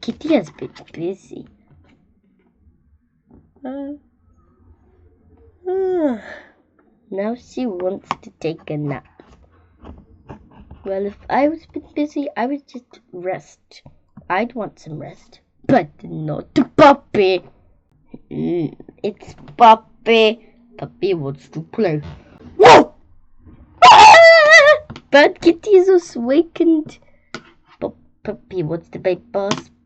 Kitty has been busy. Now she wants to take a nap. Well, if I was a bit busy, I would just rest. I'd want some rest. But not Puppy. It's Puppy. Puppy wants to play. No! But Kitty is awakened. Puppy wants to play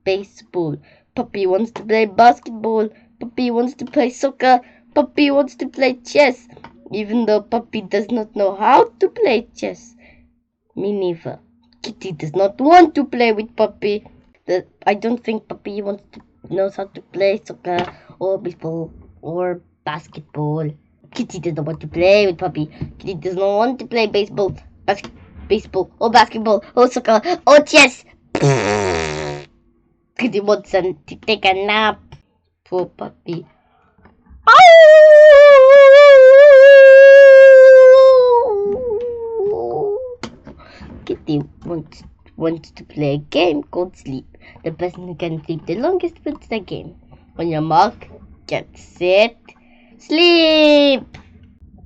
baseball. Puppy wants to play basketball. Puppy wants to play soccer. Puppy wants to play chess. Even though Puppy does not know how to play chess. Me neither. Kitty does not want to play with Puppy. I don't think Puppy knows how to play soccer or baseball or basketball. Kitty does not want to play with Puppy. Kitty does not want to play baseball or basketball or soccer or chess. Kitty wants to take a nap. Poor Puppy. Kitty wants to play a game called Sleep. The person who can sleep the longest wins the game. On your mark, get set, sleep!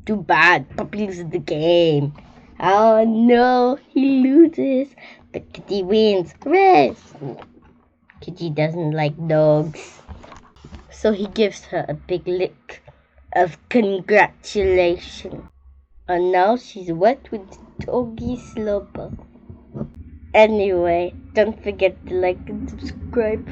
Too bad, Puppy loses the game. Oh no, he loses. But Kitty wins. Rest! Kitty doesn't like dogs. So he gives her a big lick of congratulations. And now she's wet with doggy slobber. Anyway, don't forget to like and subscribe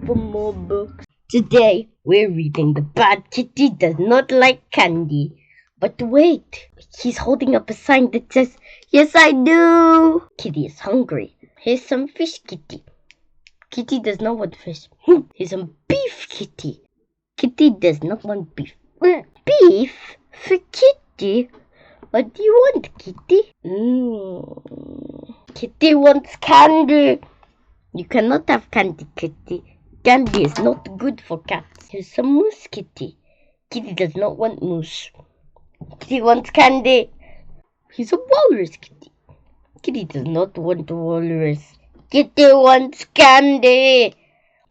for more books. Today, we're reading The Bad Kitty Does Not Like Candy. But wait, he's holding up a sign that says, "Yes, I do." Kitty is hungry. Here's some fish, Kitty. Kitty does not want fish. Here's some beef, Kitty. Kitty does not want beef. Beef? For Kitty? What do you want, Kitty? Kitty wants candy. You cannot have candy, Kitty. Candy is not good for cats. Here's some mousse, Kitty. Kitty does not want mousse. Kitty wants candy. Here's a walrus, Kitty. Kitty does not want walrus. Kitty wants candy.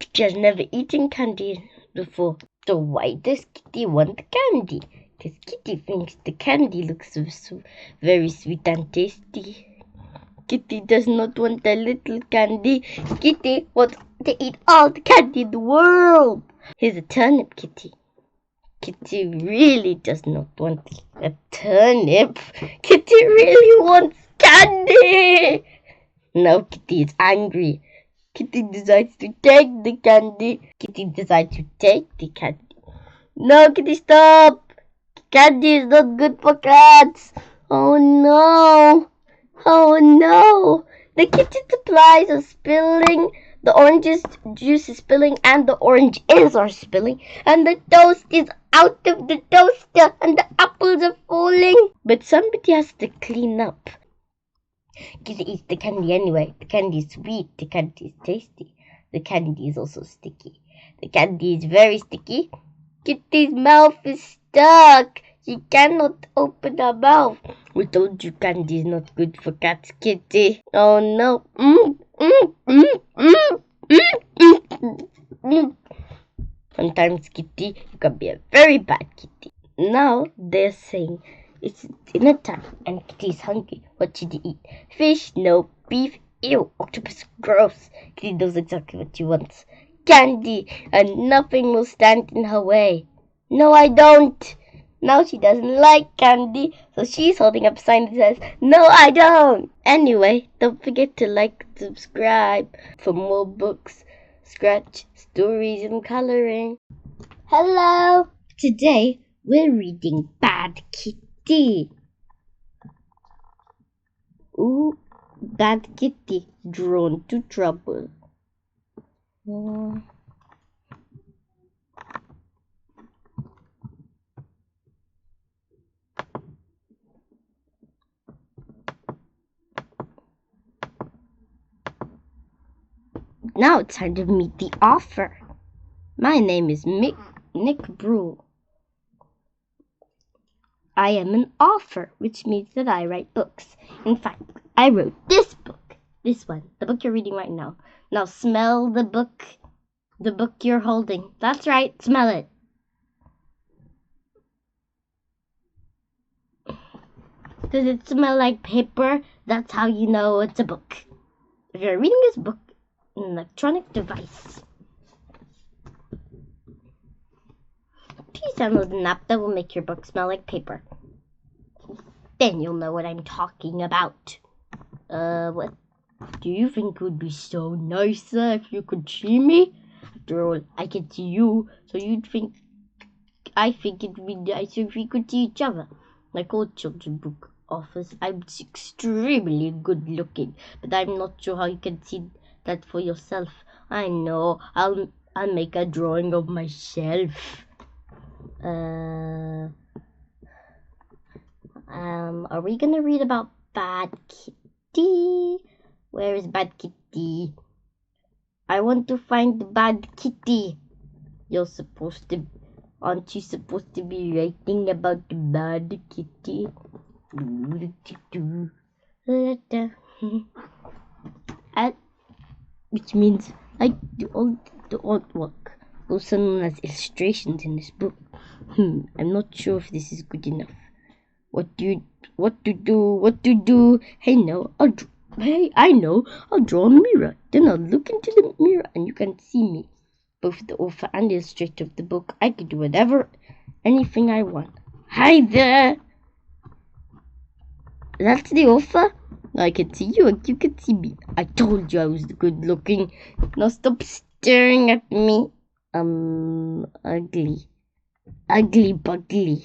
Kitty has never eaten candy before. So why does Kitty want candy? Because Kitty thinks the candy looks so very sweet and tasty. Kitty does not want a little candy. Kitty wants to eat all the candy in the world. Here's a turnip, Kitty. Kitty really does not want a turnip. Kitty really wants candy. Now Kitty is angry. Kitty decides to take the candy. Kitty decides to take the candy. No, Kitty, stop! Candy is not good for cats. Oh no! Oh no! The kitchen supplies are spilling. The orange juice is spilling, and the oranges are spilling, and the toast is out of the toaster, and the apples are falling. But somebody has to clean up. Kitty eats the candy anyway. The candy is sweet. The candy is tasty. The candy is also sticky. The candy is very sticky. Kitty's mouth is stuck. She cannot open her mouth. We told you candy is not good for cats, Kitty. Oh no. Sometimes, Kitty, you can be a very bad kitty. Now they're saying it's dinner time and Kitty is hungry. What should you eat? Fish? No. Beef? Ew. Octopus? Gross. Kitty knows exactly what she wants. Candy, and nothing will stand in her way. No, I don't. Now she doesn't like candy, so she's holding up a sign that says, "No, I don't." Anyway, don't forget to like and subscribe for more books, scratch, stories, and coloring. Hello! Today, we're reading Bad Kitty. Ooh, Bad Kitty, drawn to trouble. Now it's time to meet the author. My name is Nick Brule. I am an author, which means that I write books. In fact, I wrote this book. This one, the book you're reading right now. Now smell the book. The book you're holding. That's right, smell it. Does it smell like paper? That's how you know it's a book. If you're reading this book in an electronic device, please download an app that will make your book smell like paper. Then you'll know what I'm talking about. What? Do you think it would be so nice if you could see me? After all, I can see you, so I think it would be nicer if we could see each other. Like all children's book authors, I'm extremely good looking, but I'm not sure how you can see that for yourself. I know, I'll make a drawing of myself. Are we gonna read about Bad Kitty? Where is Bad Kitty? I want to find the Bad Kitty. Aren't you supposed to be writing about the Bad Kitty? Which means like the artwork, also known as illustrations in this book. I'm not sure if this is good enough. What to do? Hey, I know. I'll draw a mirror. Then I'll look into the mirror and you can see me. Both the author and the illustrator of the book. I could do anything I want. Hi there. That's the author. I can see you and you can see me. I told you I was good looking. Now stop staring at me. Ugly bugly.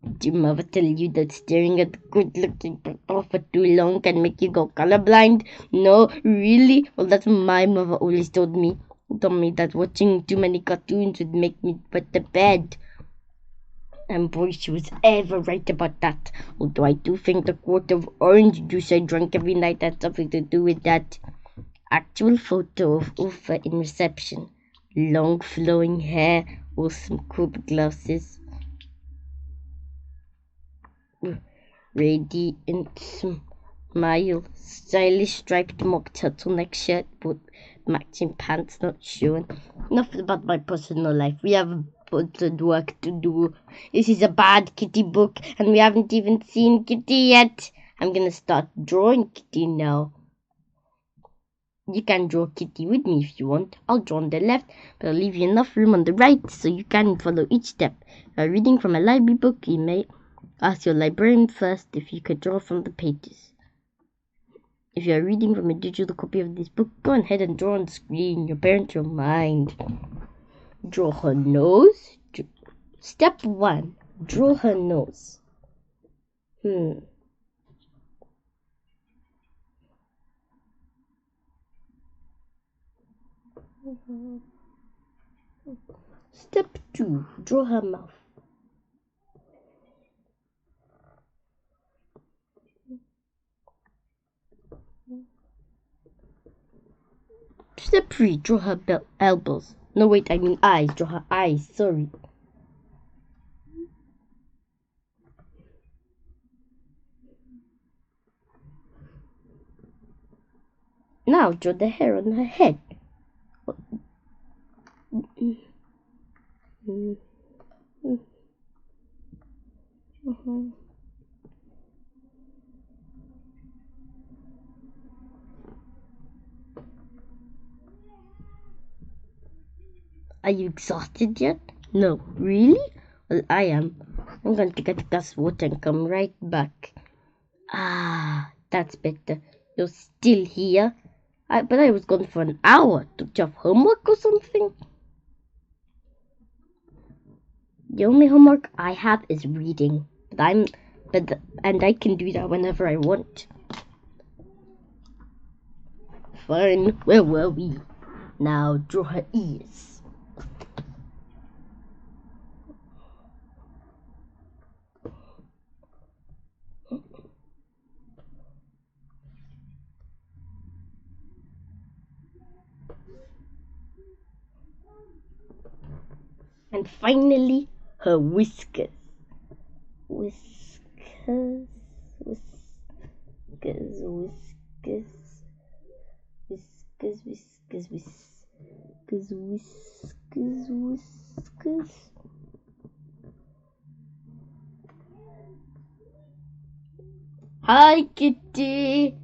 Did your mother tell you that staring at the good-looking people for too long can make you go colorblind? No, really? Well, that's what my mother always told me. Told me that watching too many cartoons would make me put to bed. And boy, she was ever right about that. Although I do think the quart of orange juice I drank every night had something to do with that. Actual photo of Ufa in reception. Long flowing hair, awesome cool glasses. Radiant smile, stylish striped mock turtleneck shirt, with matching pants, not showing. Enough about my personal life. We have important work to do. This is a Bad Kitty book, and we haven't even seen Kitty yet. I'm gonna start drawing Kitty now. You can draw Kitty with me if you want. I'll draw on the left, but I'll leave you enough room on the right so you can follow each step. If you're reading from a library book, you may ask your librarian first if you could draw from the pages. If you are reading from a digital copy of this book, go ahead and draw on the screen. Your parents will mind. Draw her nose. Step 1. Draw her nose. Step 2. Draw her mouth. Step 3. Draw her elbows. No, wait, I mean eyes. Draw her eyes. Sorry. Now draw the hair on her head. Are you exhausted yet? No, really? Well, I am. I'm going to get a glass of water and come right back. Ah, that's better. You're still here? But I was gone for an hour. Don't you have homework or something? The only homework I have is reading. And I can do that whenever I want. Fine. Where were we? Now draw her ears. And finally, her whiskers. Whiskers. whiskers. Hi, Kitty.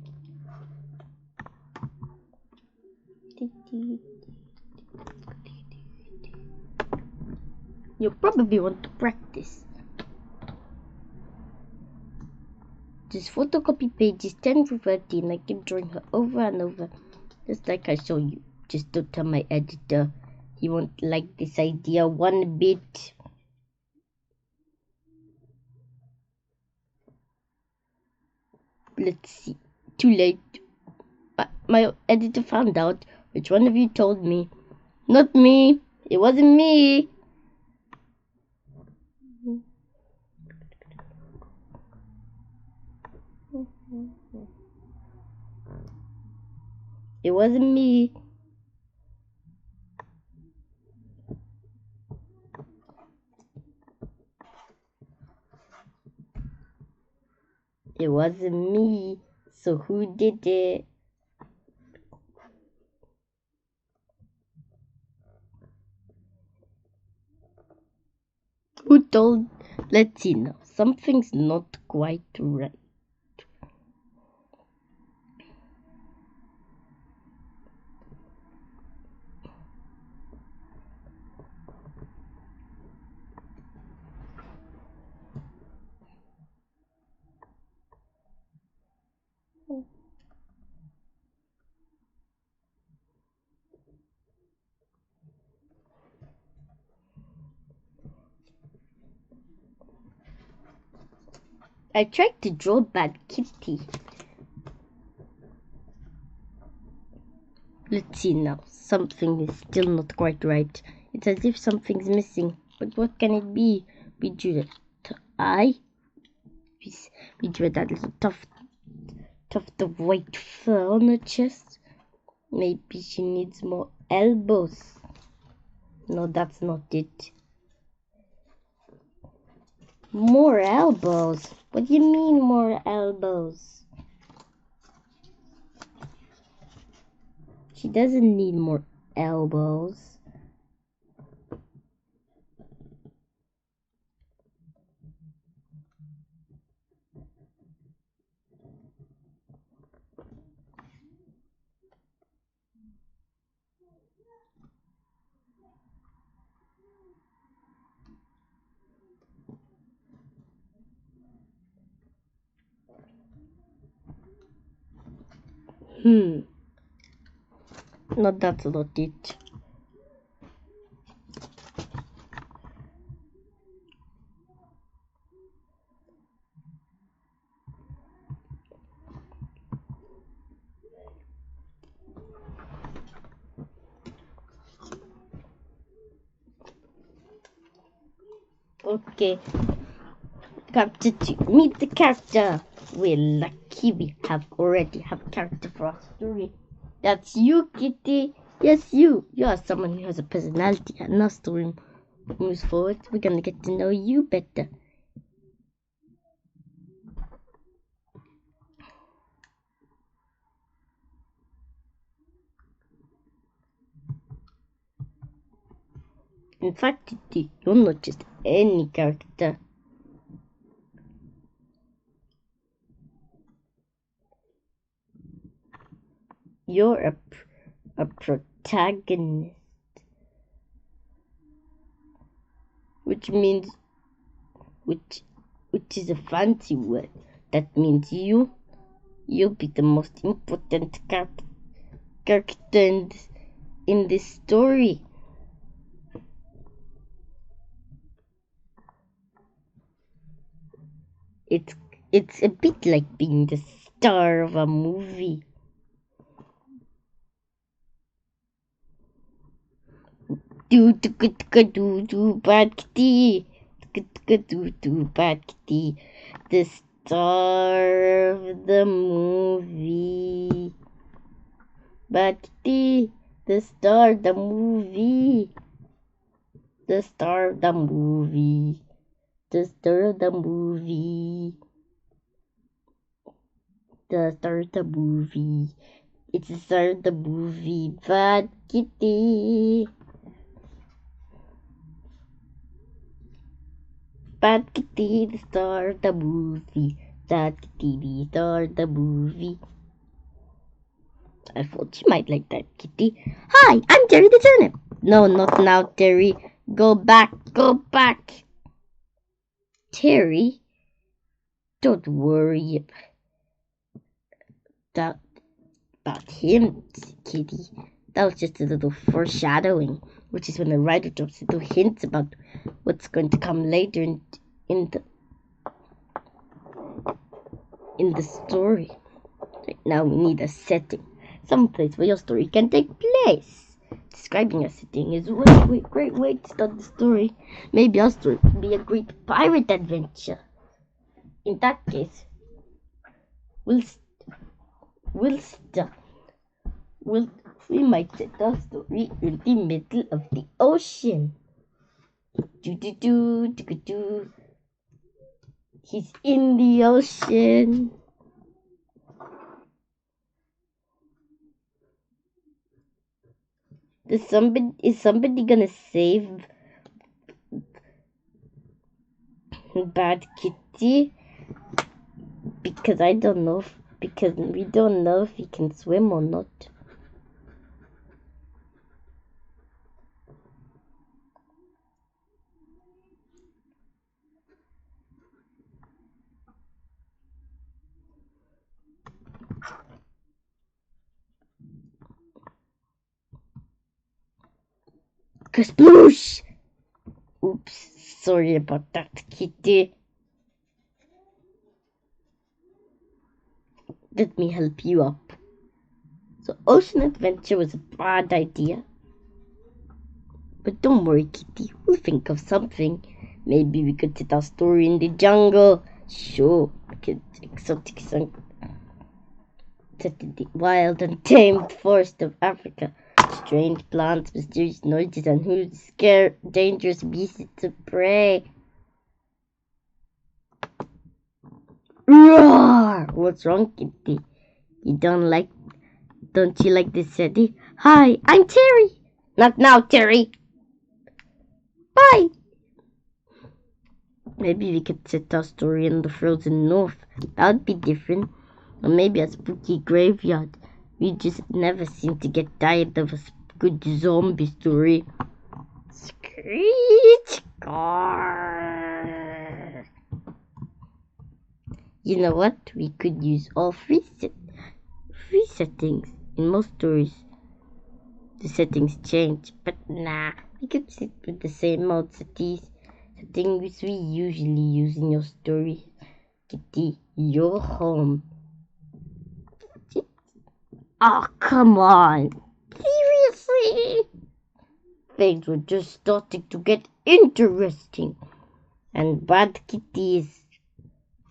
You probably want to practice. Just photocopy pages 10 through 13. I keep drawing her over and over. Just like I show you. Just don't tell my editor. He won't like this idea one bit. Let's see. Too late. My editor found out. Which one of you told me? Not me. It wasn't me. It wasn't me. It wasn't me. So who did it? Who told? Let's see now. Something's not quite right. I tried to draw Bad Kitty. Let's see now. Something is still not quite right. It's as if something's missing. But what can it be? We drew the eye. We drew that little tuft of white fur on her chest. Maybe she needs more elbows. No, that's not it. More elbows? What do you mean more elbows? She doesn't need more elbows. No, that's not it. Okay. Chapter 2. Meet the character. We're lucky we already have character for our story. That's you, Kitty. Yes, you. You are someone who has a personality, and our story moves forward. We're gonna get to know you better. In fact, Kitty, you're not just any character. You're a protagonist, which means which is a fancy word. That means you'll be the most important character in this story. It's a bit like being the star of a movie. Do bad kitty. Do bad kitty. The star of the movie. Bad kitty. The star of the movie. The star of the movie. The star of the movie. The star of the movie. It's the star of the movie Bad Kitty. Bad Kitty, the star of the movie. Bad Kitty, the star of the movie. I thought you might like that, Kitty. Hi, I'm Terry the Turnip. No, not now, Terry. Go back, go back. Terry, don't worry about him, Kitty. That was just a little foreshadowing, which is when the writer drops little hints about what's going to come later in the story. Right now we need a setting, some place where your story can take place. Describing a setting is a great way to start the story. Maybe our story could be a great pirate adventure. In that case, we might set our story in the middle of the ocean. He's in the ocean. Is somebody gonna save Bad Kitty? Because I don't know because we don't know if he can swim or not. Kasploosh! Oops, sorry about that, Kitty. Let me help you up. So ocean adventure was a bad idea. But don't worry, Kitty. We'll think of something. Maybe we could set our story in the jungle. Sure, we could exotic set in the wild and tamed forest of Africa. Strange plants, mysterious noises, and who scare dangerous beasts of prey. Roar! What's wrong, Kitty? Don't you like this setting? Hi, I'm Terry. Not now, Terry. Bye. Maybe we could set our story in the frozen north. That would be different. Or maybe a spooky graveyard. We just never seem to get tired of a good zombie story. Screech! You know what? We could use all three settings. In most stories, the settings change. But nah, we could sit with the same old settings we usually use in your story. Kitty, you're home. Oh, come on. Seriously? Things were just starting to get interesting. And Bad Kitty is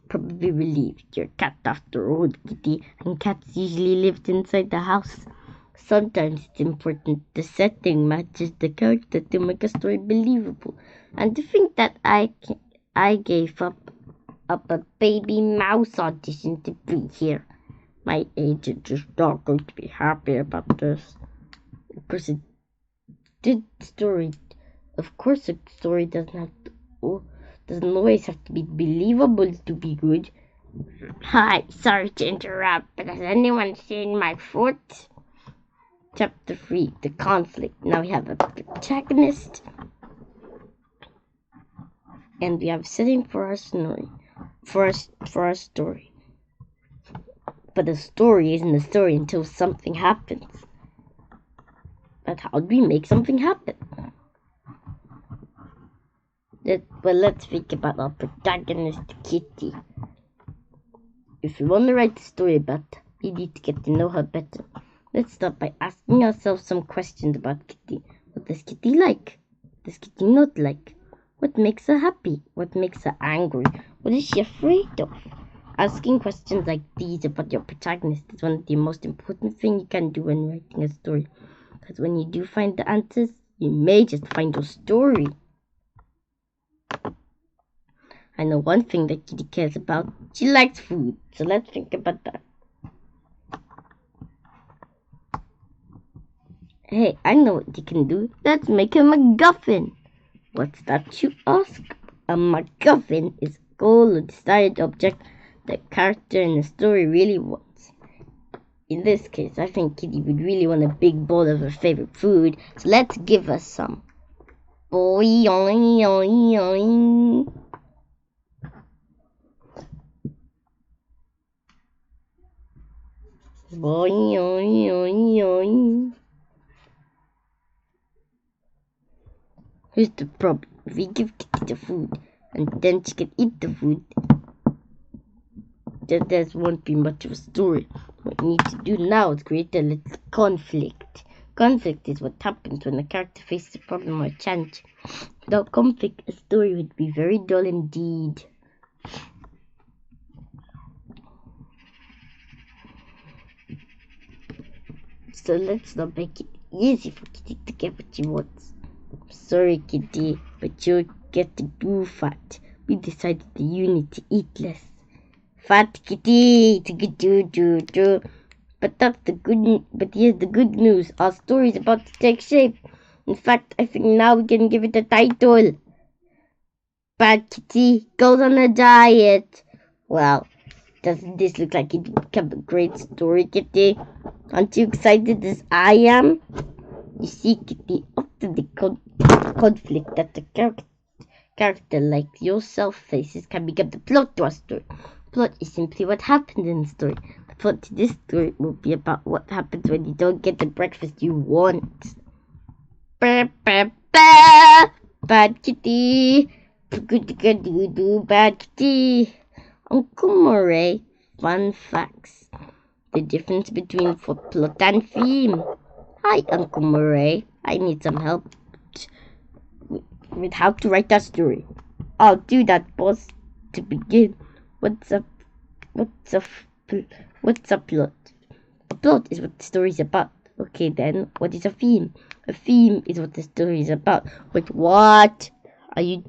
probably relieved. You're a cat after all, Kitty. And cats usually lived inside the house. Sometimes it's important the setting matches the character to make a story believable. And to think that I gave up a baby mouse audition to be here. My agent is not going to be happy about this. Of course, a story doesn't always have to be believable to be good. Hi, sorry to interrupt, but has anyone seen my foot? Chapter 3, the conflict. Now we have a protagonist, and we have a setting for our story. But a story isn't a story until something happens. But how do we make something happen? Let's think about our protagonist, Kitty. If we want to write a story about her, we need to get to know her better. Let's start by asking ourselves some questions about Kitty. What does Kitty like? What does Kitty not like? What makes her happy? What makes her angry? What is she afraid of? Asking questions like these about your protagonist is one of the most important things you can do when writing a story. Because when you do find the answers, you may just find your story. I know one thing that Kitty cares about. She likes food. So let's think about that. Hey, I know what you can do. Let's make a MacGuffin. What's that, you ask? A MacGuffin is a goal or desired object the character in the story really wants. In this case, I think Kitty would really want a big bowl of her favorite food, so let's give her some. Boing. Boing. Here's the problem. If we give Kitty the food, and then she can eat the food, then there won't be much of a story. What we need to do now is create a little conflict. Conflict is what happens when a character faces a problem or a challenge. Without conflict, a story would be very dull indeed. So let's not make it easy for Kitty to get what she wants. Sorry, Kitty, but you'll get to do fat. We decided that you need to eat less. Fat Kitty, do. But here's the good news. Our story is about to take shape. In fact, I think now we can give it a title. Bad Kitty goes on a diet. Well, doesn't this look like it would become a great story, Kitty? Aren't you excited as I am? You see, Kitty, often the conflict that the character like yourself faces can become the plot to a story. Plot is simply what happened in the story. The plot to this story will be about what happens when you don't get the breakfast you want. Bad Kitty. Bad Kitty. Uncle Murray. Fun facts. The difference between plot and theme. Hi, Uncle Murray. I need some help with how to write that story. I'll do that, boss. To begin, what's a plot? A plot is what the story is about. Okay, then, what is a theme? A theme is what the story is about. Wait, what? Are you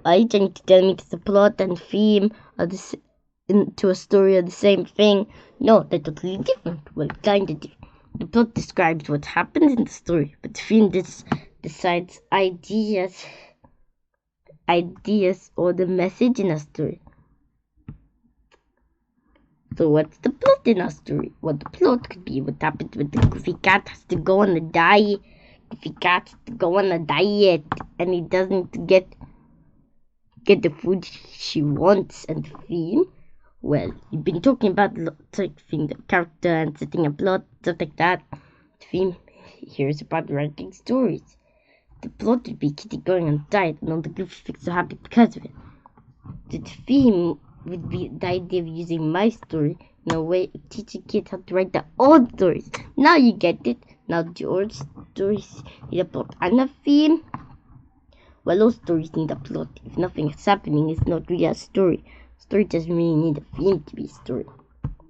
trying to tell me that the plot and theme are to a story are the same thing? No, they're totally different. Well, kinda different. The plot describes what happens in the story, but the theme decides ideas or the message in a story. So what's the plot in a story? Well, the plot could be what happens when the goofy cat has to go on a diet. Goofy cat has to go on a diet, and he doesn't get the food she wants. And the theme, well, you've been talking about lots of things, the character and setting a plot, stuff like that. The theme here is about writing stories. The plot would be Kitty going on a diet and all the goofy things are happy because of it. The theme would be the idea of using my story in a way of teaching kids how to write their own stories. Now you get it. Now your stories need a plot and a theme. Well, all stories need a plot. If nothing is happening, it's not really a story. A story doesn't really need a theme to be a story.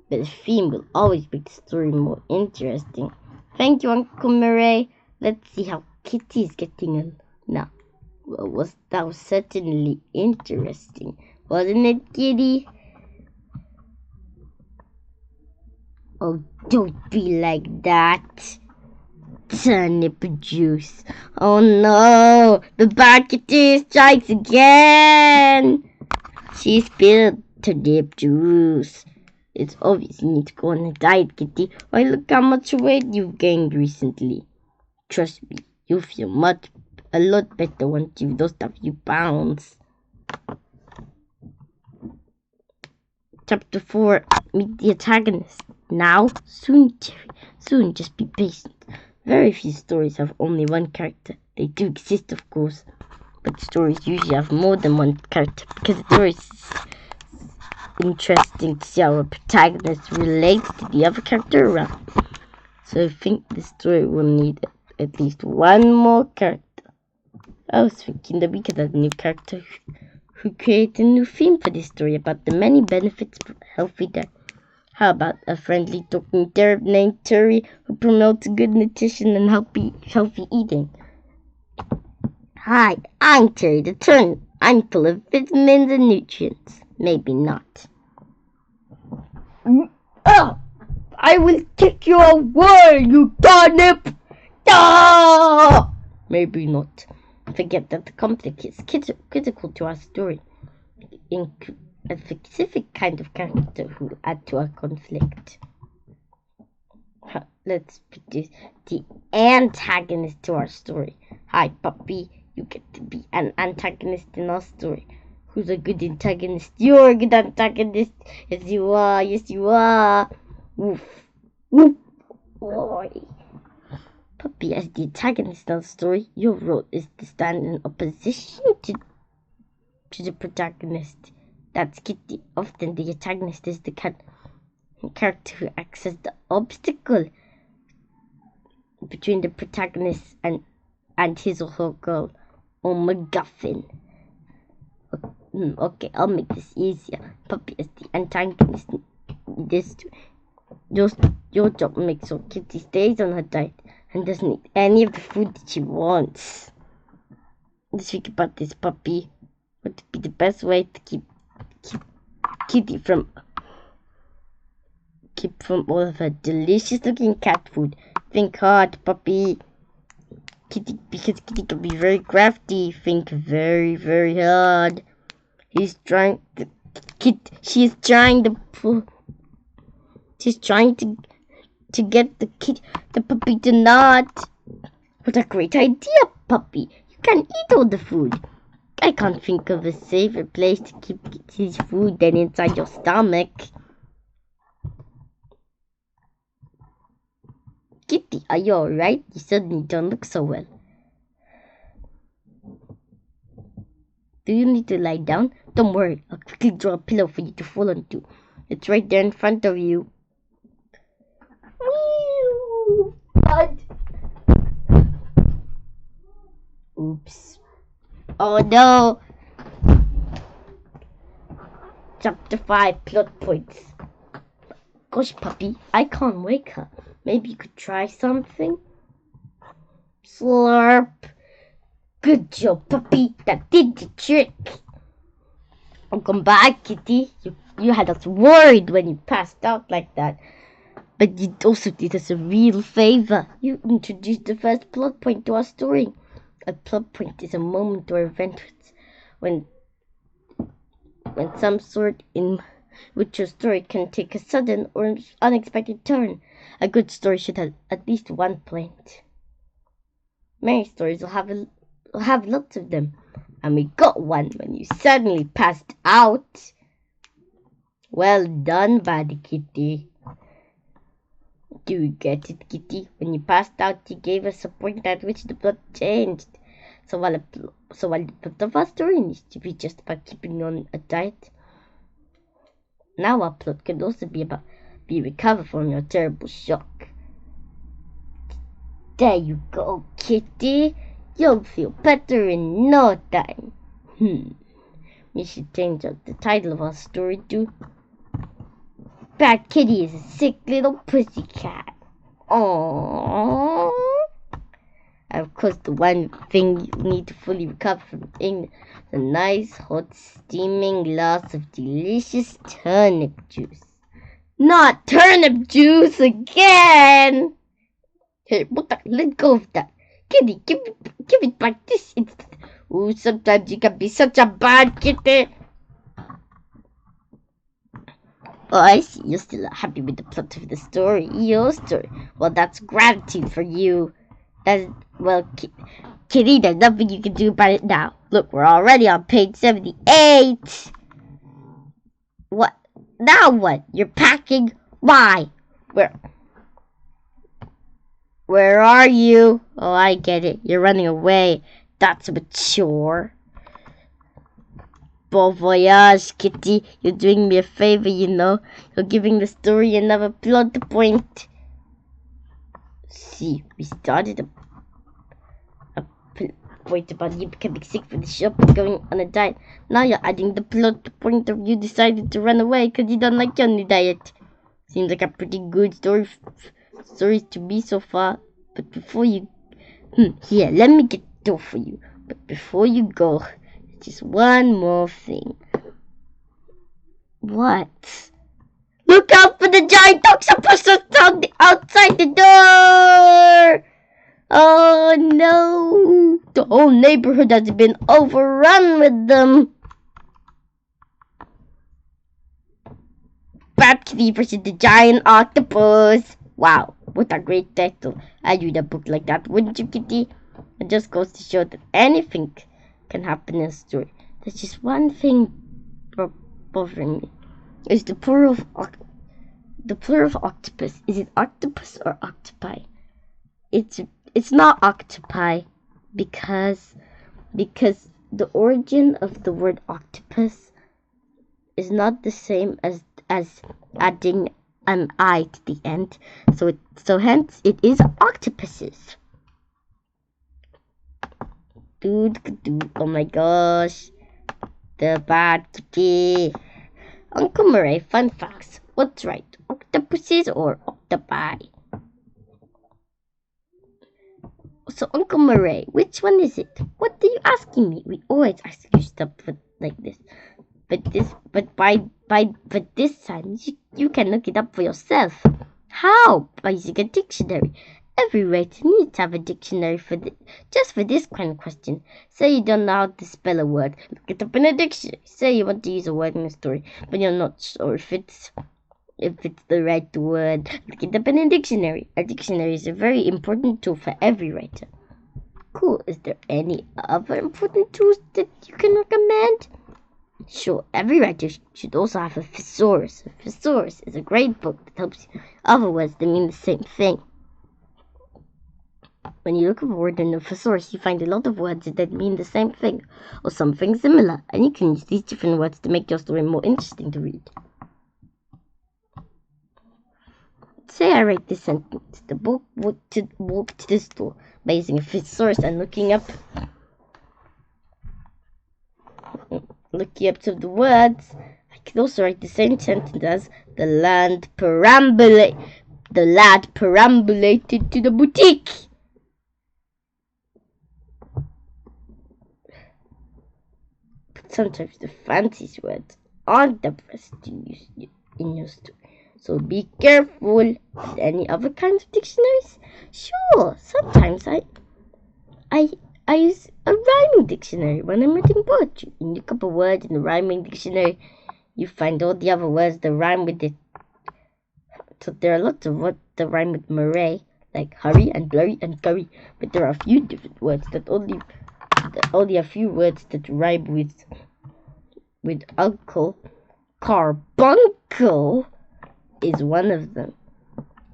But a theme will always make the story more interesting. Thank you, Uncle Murray. Let's see how Kitty is getting on now. Well, that was certainly interesting, wasn't it, Kitty? Oh, don't be like that. Turnip juice. Oh no, the bad Kitty strikes again. She spilled turnip juice. It's obvious you need to go on a diet, Kitty. Why, look how much weight you've gained recently. Trust me, you'll feel a lot better once you've lost a few pounds. Chapter 4. Meet the antagonist. Now, soon, just be patient. Very few stories have only one character. They do exist, of course, but stories usually have more than one character because the story is interesting to see how a protagonist relates to the other character around. So I think the story will need at least one more character. I was thinking that we could add a new character who creates a new theme for this story about the many benefits of healthy diet. How about a friendly talking Terror named Terry who promotes good nutrition and healthy eating? Hi, I'm Terry the Turnip. I'm full of vitamins and nutrients. Maybe not. Oh, I will take you away, you turnip! Ah! Maybe not. Forget that the conflict is critical to our story. A specific kind of character who will add to our conflict. Let's produce the antagonist to our story. Hi, puppy. You get to be an antagonist in our story. Who's a good antagonist? You're a good antagonist. Yes, you are. Yes, you are. Woof. Woof. Boy. Puppy, as the antagonist in the story, your role is to stand in opposition to the protagonist. That's Kitty. Often the antagonist is the character who acts as the obstacle between the protagonist and his or her goal, or MacGuffin. Okay, I'll make this easier. Puppy is the antagonist. Your job makes sure Kitty stays on her diet and doesn't eat any of the food that she wants. Let's think about this, puppy. What would be the best way to keep Kitty from all of her delicious looking cat food? Think hard, puppy. Because Kitty can be very crafty. Think very, very hard. She's trying to get the puppy to not. What a great idea, puppy. You can eat all the food. I can't think of a safer place to keep Kitty's food than inside your stomach. Kitty, are you alright? You suddenly don't look so well. Do you need to lie down? Don't worry, I'll quickly draw a pillow for you to fall onto. It's right there in front of you. Whee! Oops. Oh no! Chapter 5, plot points. Gosh, puppy, I can't wake her. Maybe you could try something? Slurp. Good job, puppy. That did the trick. Welcome back, Kitty. You had us worried when you passed out like that. But you also did us a real favor. You introduced the first plot point to our story. A plot point is a moment or event when some sort in which your story can take a sudden or unexpected turn. A good story should have at least one point. Many stories will have lots of them, and we got one when you suddenly passed out. Well done, Buddy Kitty. Do you get it, Kitty? When you passed out, you gave us a point at which the plot changed. So while the plot of our story needs to be just about keeping on a diet, now our plot can also be recover from your terrible shock. There you go, Kitty. You'll feel better in no time. We should change up the title of our story to Bad Kitty is a sick little pussycat. Aww. Of course, the one thing you need to fully recover from is the nice, hot, steaming glass of delicious turnip juice. Not turnip juice again! Hey, let go of that. Kitty, give it back this instant. Ooh, sometimes you can be such a bad kitty. Oh, I see. You're still not happy with the plot of the story. Your story. Well, that's gratitude for you. Kitty, there's nothing you can do about it now. Look, we're already on page 78. What? Now what? You're packing? Why? Where are you? Oh, I get it. You're running away. That's mature. Bon voyage, Kitty. You're doing me a favor, you know. You're giving the story another plot point. See, we started a point about you becoming sick for the shop and going on a diet. Now you're adding the plot point of you decided to run away because you don't like your new diet. Seems like a pretty good stories to me so far. But before you... here, let me get the door for you. But before you go, just one more thing. What? Look out for but the giant octopus is outside the door! Oh no! The whole neighborhood has been overrun with them! Bad Kitty versus the giant octopus! Wow, what a great title. I'd read a book like that, wouldn't you, Kitty? It just goes to show that anything can happen in a story. There's just one thing bothering me. Is the plural of octopus. Is it octopus or octopi? It's not octopi because the origin of the word octopus is not the same as adding an I to the end. So hence it is octopuses. Oh my gosh. The Bad Kitty. Uncle Murray, fun facts. What's right? Octopuses or octopi? So Uncle Murray, which one is it? What are you asking me? We always ask you stuff like this. But this time you can look it up for yourself. How? By using a dictionary. Every writer needs to have a dictionary just for this kind of question. Say you don't know how to spell a word, look it up in a dictionary. Say you want to use a word in a story, but you're not sure if it's the right word, look it up in a dictionary. A dictionary is a very important tool for every writer. Cool. Is there any other important tools that you can recommend? Sure, every writer should also have a thesaurus. A thesaurus is a great book that helps you other words that mean the same thing. When you look up a word in the thesaurus, you find a lot of words that mean the same thing or something similar, and you can use these different words to make your story more interesting to read. Say I write this sentence. The book walked to the store by using a thesaurus and looking up some of the words. I can also write the same sentence as the lad perambulated to the boutique. But sometimes the fanciest words aren't the best to use in your story. So be careful. With any other kinds of dictionaries? Sure, sometimes I use a rhyming dictionary when I'm writing poetry. You look up a word in the rhyming dictionary, you find all the other words that rhyme with it. So there are lots of words that rhyme with Murray, like hurry and blurry and curry. But there are a few different words only a few words that rhyme with uncle. Carbuncle is one of them.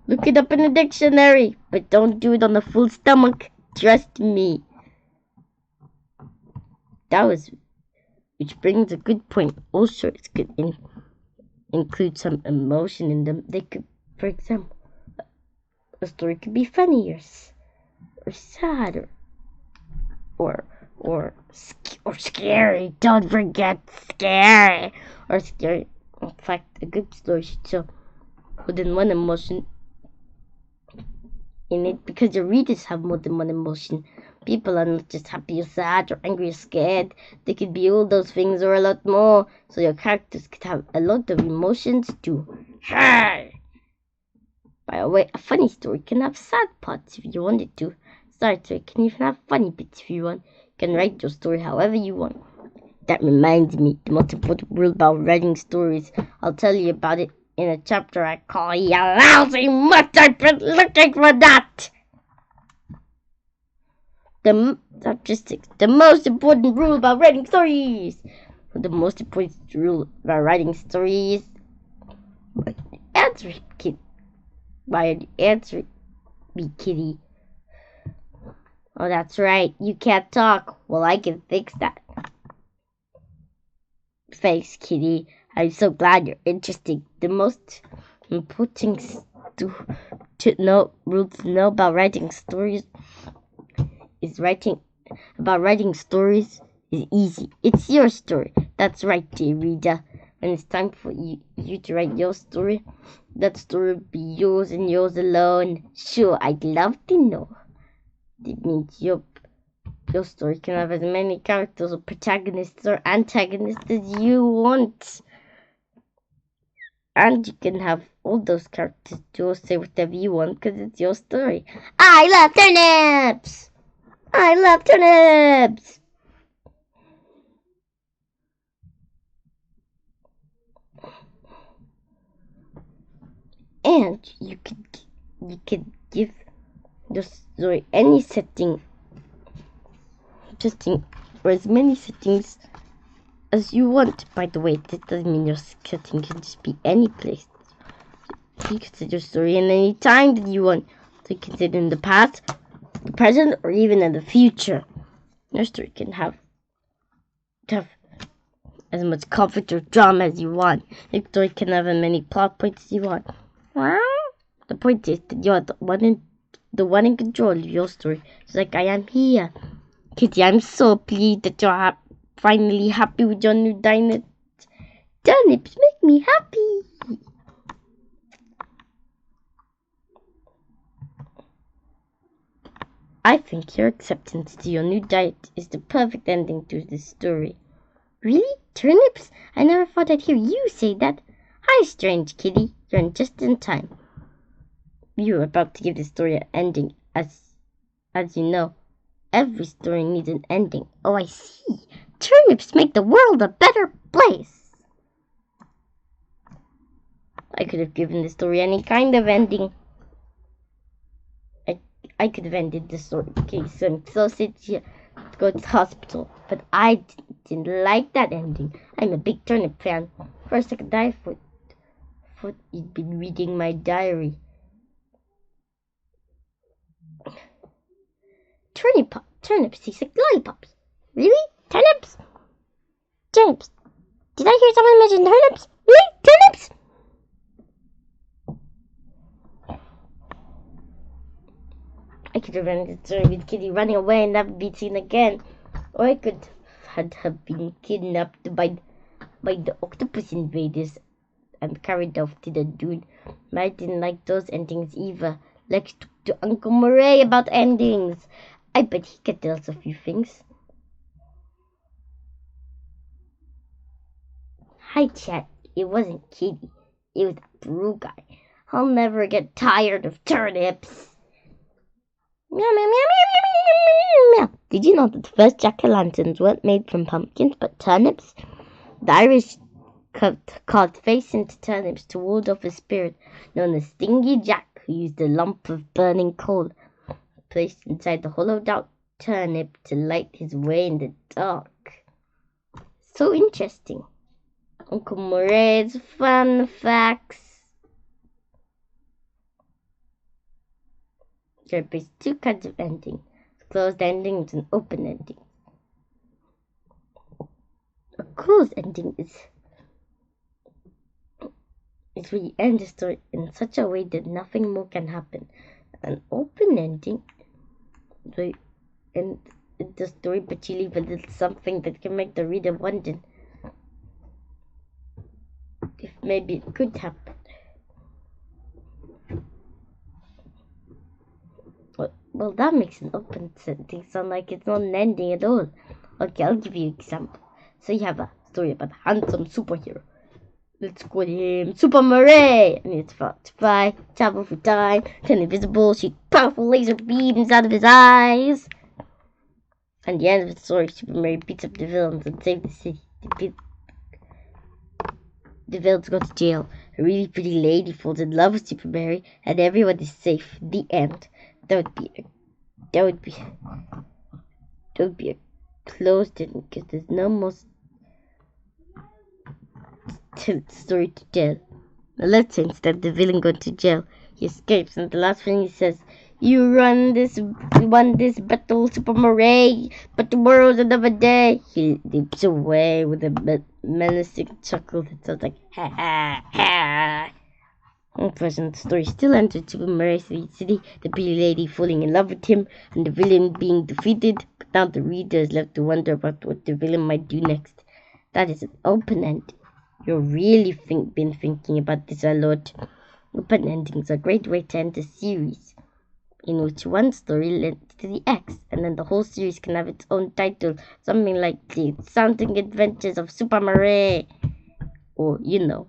Look it up in a dictionary, but don't do it on a full stomach. Trust me. Which brings a good point. All stories could include some emotion in them. They could, for example, a story could be funny or sad or scary. Don't forget scary or scary. In fact, a good story should show more than one emotion in it, because your readers have more than one emotion. People are not just happy or sad or angry or scared. They could be all those things or a lot more. So your characters could have a lot of emotions too. By the way, a funny story can have sad parts if you want it to. Sad story can even have funny bits if you want. You can write your story however you want. That reminds me, the most important rule about writing stories. I'll tell you about it in a chapter I call "You Lousy Mutt." I've been looking for that. Chapter 6. The most important rule about writing stories. The most important rule about writing stories. Answer it, kid. Why answer it, me, Kitty? Oh, that's right. You can't talk. Well, I can fix that. Thanks, Kitty. I'm so glad you're interested. The most important rule to know about writing stories is easy. It's your story. That's right, dear reader. When it's time for you to write your story, that story will be yours and yours alone. Sure, I'd love to know. It means your story can have as many characters or protagonists or antagonists as you want. And you can have all those characters to say whatever you want because it's your story. I love turnips! I love turnips! And you could give the story any setting or as many settings as you want. By the way, that doesn't mean your setting can just be any place. You can set your story in any time that you want. So you can set it in the past, the present, or even in the future. Your story can have as much conflict or drama as you want. Your story can have as many plot points as you want. The point is that you're the one in control of your story. It's like I am here. Kitty, I'm so pleased that you're finally happy with your new diner. Turnips make me happy. I think your acceptance to your new diet is the perfect ending to this story. Really? Turnips? I never thought I'd hear you say that. Hi, strange kitty. You're just in time. You're about to give the story an ending. As you know, every story needs an ending. Oh, I see. Turnips make the world a better place. I could have given the story any kind of ending. I could have ended the story. Okay, so I'm so sick here to go to the hospital. But I didn't like that ending. I'm a big turnip fan. For a second, I thought you'd been reading my diary. Turnips taste like lollipops. Really? Turnips? Turnips. Did I hear someone mention turnips? Really? Turnips? I could have ended the story with Kitty running away and never be seen again. Or I could have been kidnapped by the octopus invaders and carried off to the dune. But I didn't like those endings either. Let's talk to Uncle Murray about endings. I bet he could tell us a few things. Hi, Chet. It wasn't Kitty. It was that brew guy. I'll never get tired of turnips. Meow, meow, meow, meow, meow, meow, meow. Did you know that the first jack-o'-lanterns weren't made from pumpkins but turnips? The Irish carved face into turnips to ward off a spirit known as Stingy Jack, who used a lump of burning coal placed inside the hollowed-out turnip to light his way in the dark. So interesting. Uncle Murray's fun facts. There are two kinds of ending: a closed ending and an open ending. A closed ending is where you end the story in such a way that nothing more can happen. An open ending is where you end the story but you leave a little something that can make the reader wonder if maybe it could happen. Well, that makes an open ending sound like it's not an ending at all. Okay, I'll give you an example. So you have a story about a handsome superhero. Let's call him Super Murray. And it's about to fly, travel through time, turn invisible, shoot powerful laser beams out of his eyes. At the end of the story, Super Murray beats up the villains and saves the city. The villains go to jail. A really pretty lady falls in love with Super Murray, and everyone is safe. The end. That would be a closed ending because there's no more story to tell. Now let's say instead the villain goes to jail, he escapes, and the last thing he says, "You won this battle, Super Murray, but tomorrow's another day." He leaps away with a menacing chuckle that sounds like ha ha ha. Unfortunately, the story still ends with Super Murray saving the city, the pretty lady falling in love with him, and the villain being defeated. But now the reader is left to wonder about what the villain might do next. That is an open end. You've really been thinking about this a lot. Open endings are a great way to end a series, in which one story leads to the X, and then the whole series can have its own title, something like The Exciting Adventures of Super Murray, or,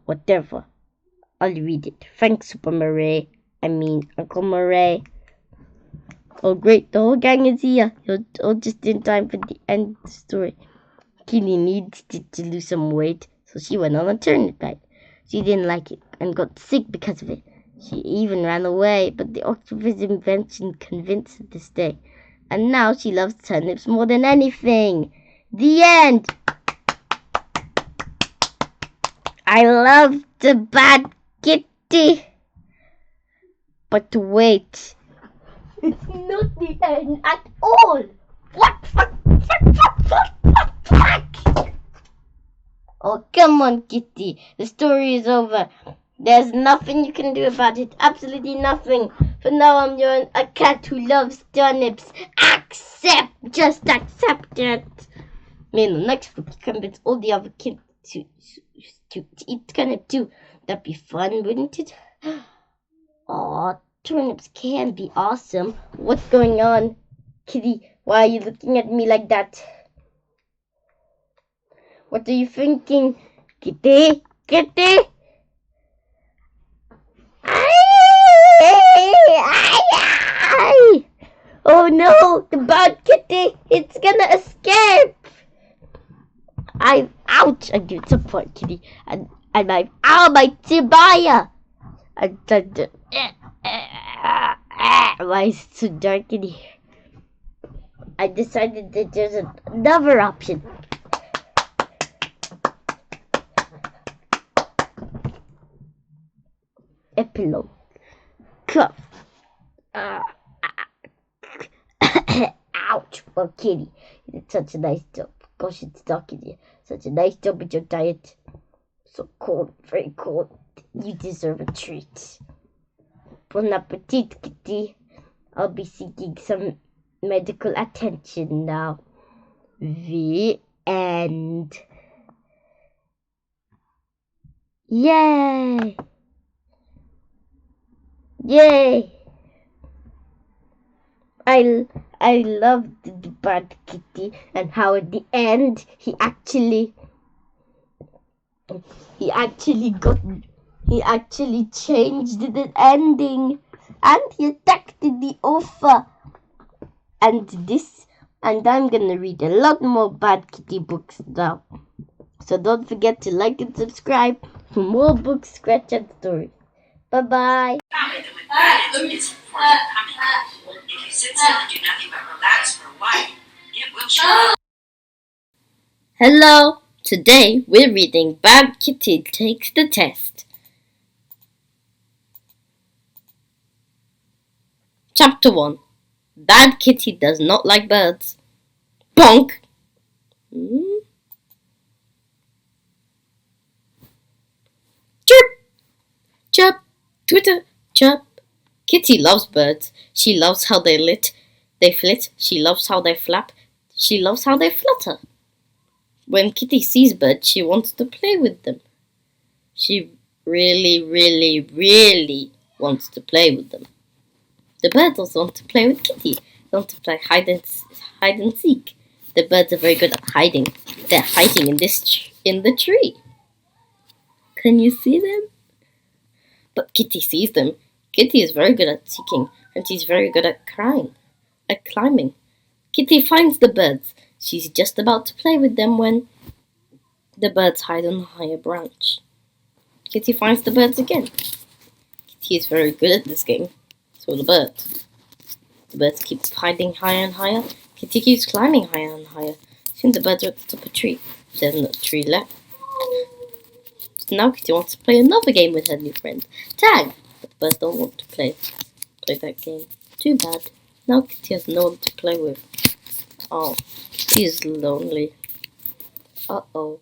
whatever. I'll read it. Thanks, Super Murray. Uncle Murray. Oh, great. The whole gang is here. You're all just in time for the end of the story. Kitty needs to lose some weight, so she went on a turnip diet. She didn't like it and got sick because of it. She even ran away, but the octopus invention convinced her to stay. And now she loves turnips more than anything. The end! I love the bad kitty. But wait. It's not the end at all. What? Oh, come on, Kitty. The story is over. There's nothing you can do about it. Absolutely nothing. For now on, you're a cat who loves turnips. Just accept it. The next book, you convince all the other kids to eat turnip too. That'd be fun, wouldn't it? Aw, turnips can be awesome. What's going on? Kitty, why are you looking at me like that? What are you thinking? Kitty? Kitty? Oh no, the bad kitty! It's gonna escape! Ouch! I give support, Kitty. And my tibia! I tried to. Why is it so dark in here? I decided that there's another option. Epilogue. Cuff. Ouch, poor Kitty. You did such a nice job. Gosh, it's dark in here. Such a nice job with your diet. So cold, very cold. You deserve a treat. Bon appetit, Kitty. I'll be seeking some medical attention now. The end. Yay! Yay! I loved the bad kitty and how at the end he actually changed the ending and he attacked the author. And I'm gonna read a lot more bad kitty books now. So don't forget to like and subscribe for more books, scratch and stories. Bye bye. If you sit still and do nothing but relax for a while, it will show. Hello. Today we're reading Bad Kitty Takes the Test. Chapter 1. Bad Kitty does not like birds. Bonk! Chirp! Chirp! Twitter! Chirp! Kitty loves birds. She loves how they flit. She loves how they flap. She loves how they flutter. When Kitty sees birds, she wants to play with them. She really, really, really wants to play with them. The birds also want to play with Kitty. They want to play hide and seek. The birds are very good at hiding. They're hiding in the tree. Can you see them? But Kitty sees them. Kitty is very good at seeking, and she's very good at climbing. Kitty finds the birds. She's just about to play with them when the birds hide on a higher branch. Kitty finds the birds again. Kitty is very good at this game. So the birds. The birds keep hiding higher and higher. Kitty keeps climbing higher and higher. Soon the birds are at the top of a tree. There's no tree left. So now Kitty wants to play another game with her new friend, Tag. But the birds don't want to play that game. Too bad. Now Kitty has no one to play with. Oh, she's lonely. Uh-oh.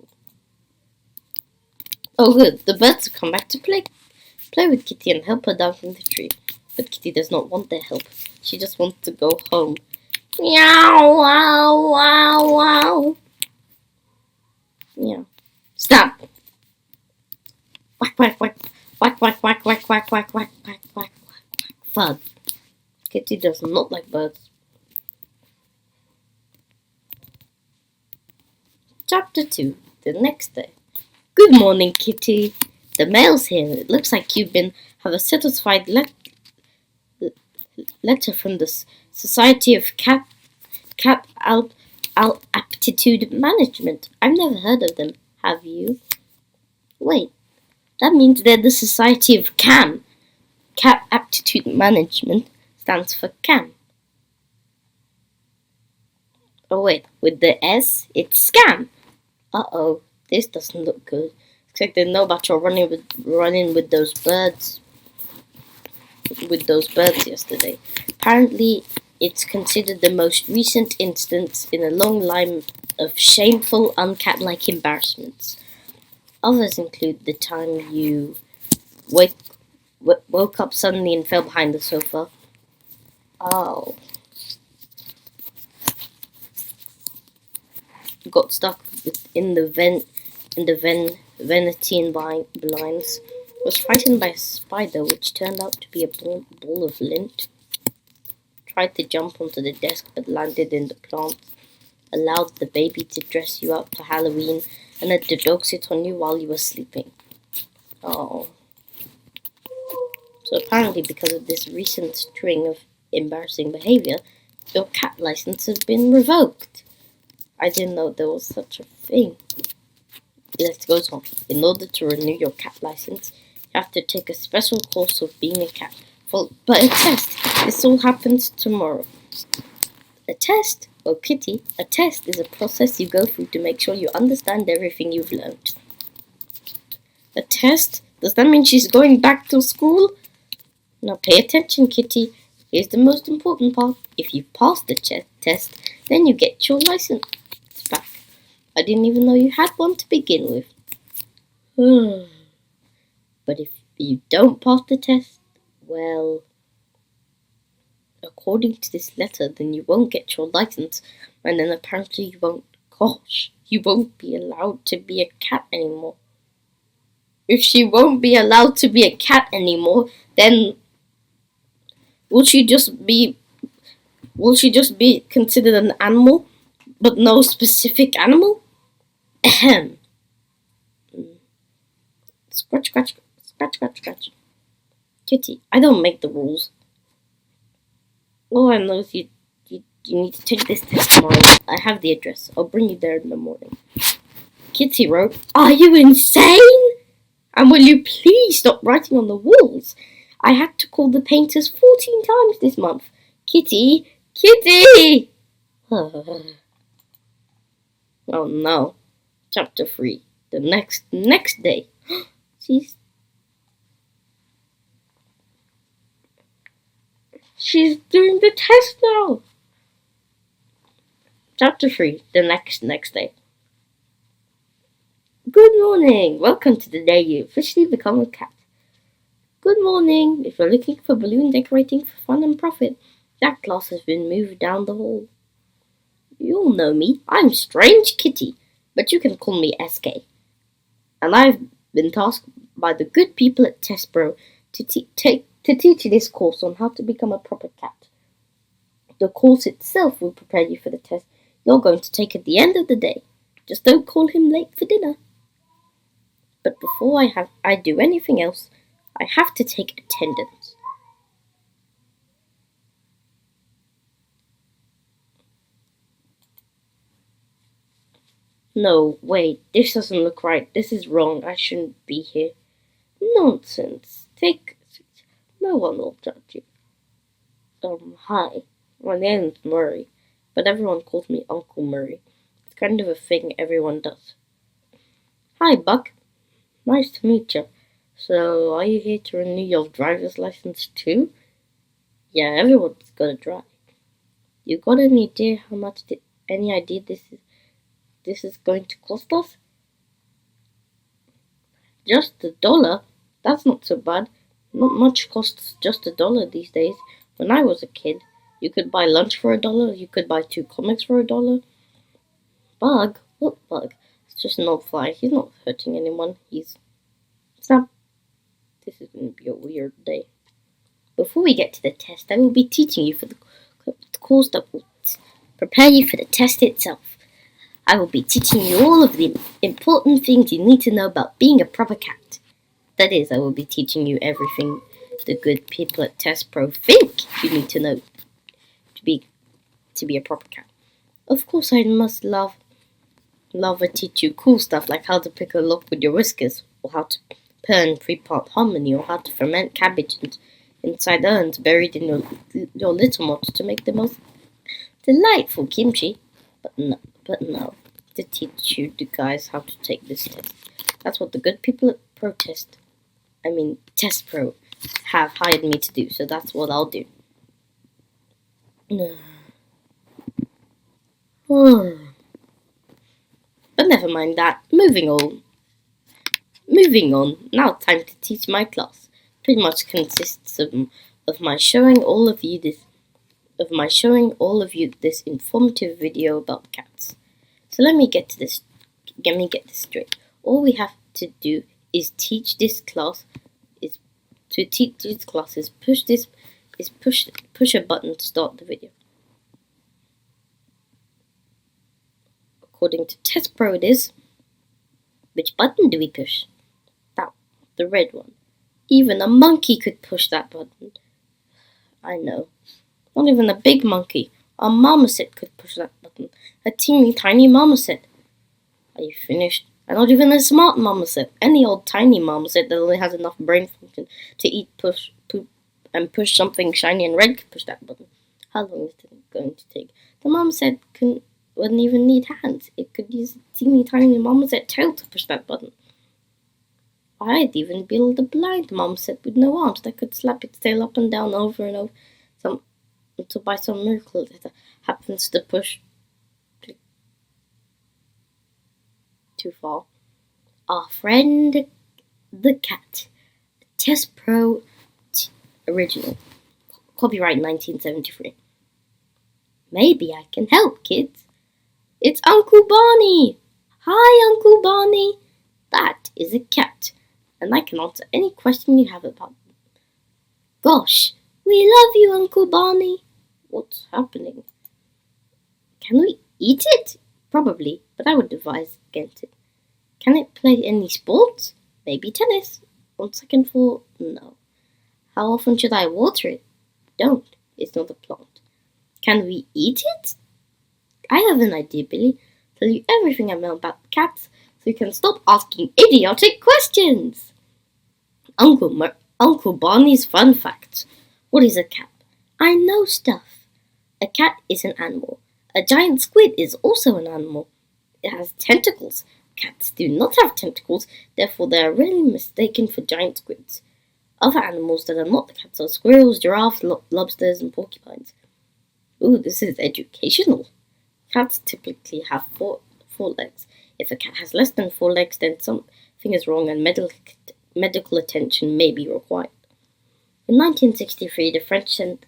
Oh good, the birds have come back to play with Kitty and help her down from the tree. But Kitty does not want their help. She just wants to go home. Meow, wow, wow, wow. Yeah. Stop. Whack, whack, whack. Whack, whack, whack, whack, whack, whack, whack, whack, whack, whack. Thud. Kitty does not like birds. Chapter 2. The next day. Good morning, Kitty. The mail's here. It looks like have a satisfied letter from the Society of Cat Aptitude Management. I've never heard of them. Have you? Wait, that means they're the Society of CAM. Cat Aptitude Management stands for CAM. Oh wait, with the S, it's scam. Uh-oh, this doesn't look good. Looks like they know about your running with those birds. With those birds yesterday. Apparently, it's considered the most recent instance in a long line of shameful, uncat-like embarrassments. Others include the time you woke up suddenly and fell behind the sofa. Oh. Got stuck in the Venetian blinds. Was frightened by a spider which turned out to be a ball of lint. Tried to jump onto the desk but landed in the plants. Allowed the baby to dress you up for Halloween and let the dog sit on you while you were sleeping. Oh. So apparently because of this recent string of embarrassing behavior, your cat license has been revoked. I didn't know there was such a thing. It goes on. In order to renew your cat license, you have to take a special course of being a cat. But a test. This all happens tomorrow. A test? Well, Kitty, a test is a process you go through to make sure you understand everything you've learned. A test? Does that mean she's going back to school? Now pay attention, Kitty. Here's the most important part. If you pass the test, then you get your license back. I didn't even know you had one to begin with. But if you don't pass the test, well, according to this letter, then you won't get your license, and then apparently you won't be allowed to be a cat anymore. If she won't be allowed to be a cat anymore, then will she just be considered an animal, but no specific animal? Ahem. Scratch, scratch, scratch, scratch, scratch. Kitty, I don't make the rules. All I know is you need to take this test tomorrow. I have the address. I'll bring you there in the morning. Kitty wrote, "Are you insane? And will you please stop writing on the walls? I had to call the painters 14 times this month. Kitty! Kitty!" Oh no. Chapter 3. The next day. She's doing the test now. Chapter 3. The next day. Good morning. Welcome to the day you officially become a cat. Good morning. If you're looking for balloon decorating for fun and profit, that class has been moved down the hall. You'll know me. I'm Strange Kitty, but you can call me SK. And I've been tasked by the good people at Testbro to teach you this course on how to become a proper cat. The course itself will prepare you for the test you're going to take at the end of the day. Just don't call him late for dinner. But before I do anything else, I have to take attendance. No, wait, this doesn't look right. This is wrong. I shouldn't be here. Nonsense. Take a seat. No one will judge you. Hi. My name's Murray, but everyone calls me Uncle Murray. It's kind of a thing everyone does. Hi, Buck. Nice to meet you. So, are you here to renew your driver's license too? Yeah, everyone's got to drive. You got any idea how much this is going to cost us? Just $1? That's not so bad. Not much costs just $1 these days. When I was a kid, you could buy lunch for $1. You could buy 2 comics for $1. Bug? What bug? It's just an old fly. He's not hurting anyone. Snap. This is going to be a weird day. Before we get to the test, I will be teaching you for the course that will prepare you for the test itself. I will be teaching you all of the important things you need to know about being a proper cat. That is, I will be teaching you everything the good people at Test Pro think you need to know to be a proper cat. Of course, I must love to teach you cool stuff like how to pick a lock with your whiskers, or how to purr in three-part harmony, or how to ferment cabbage inside urns buried in your little mots to make the most delightful kimchi. But no, to teach you guys how to take this test. That's what the good people at Test Pro have hired me to do, so that's what I'll do. But never mind that. Moving on. Now time to teach my class. Pretty much consists of my showing all of you this informative video about cats. So let me get this straight. All we have to do is teach this class is push a button to start the video. According to Test Pro, it is. Which button do we push? That, the red one. Even a monkey could push that button. I know. Not even a big monkey. A marmoset could push that button. A teeny tiny marmoset. Are you finished? And not even a smart marmoset. Any old tiny marmoset that only has enough brain function to eat, push, poop, and push something shiny and red could push that button. How long is it going to take? The marmoset wouldn't even need hands. It could use a teeny tiny marmoset tail to push that button. I'd even build a blind marmoset with no arms that could slap its tail up and down over and over until by some miracle it happens to push too far. Our friend the cat. Test Pro original. Copyright 1973. Maybe I can help, kids. It's Uncle Barney! Hi, Uncle Barney! That is a cat, and I can answer any question you have about them. Gosh, we love you, Uncle Barney! What's happening? Can we eat it? Probably, but I would advise against it. Can it play any sports? Maybe tennis. On second thought, no. How often should I water it? Don't. It's not a plant. Can we eat it? I have an idea, Billy. Tell you everything I know about cats, so you can stop asking idiotic questions. Uncle Barney's fun facts. What is a cat? I know stuff. A cat is an animal. A giant squid is also an animal. It has tentacles. Cats do not have tentacles, therefore they are rarely mistaken for giant squids. Other animals that are not cats are squirrels, giraffes, lobsters, and porcupines. Ooh, this is educational. Cats typically have four legs. If a cat has less than 4 legs, then something is wrong and medical attention may be required. In 1963, the French sent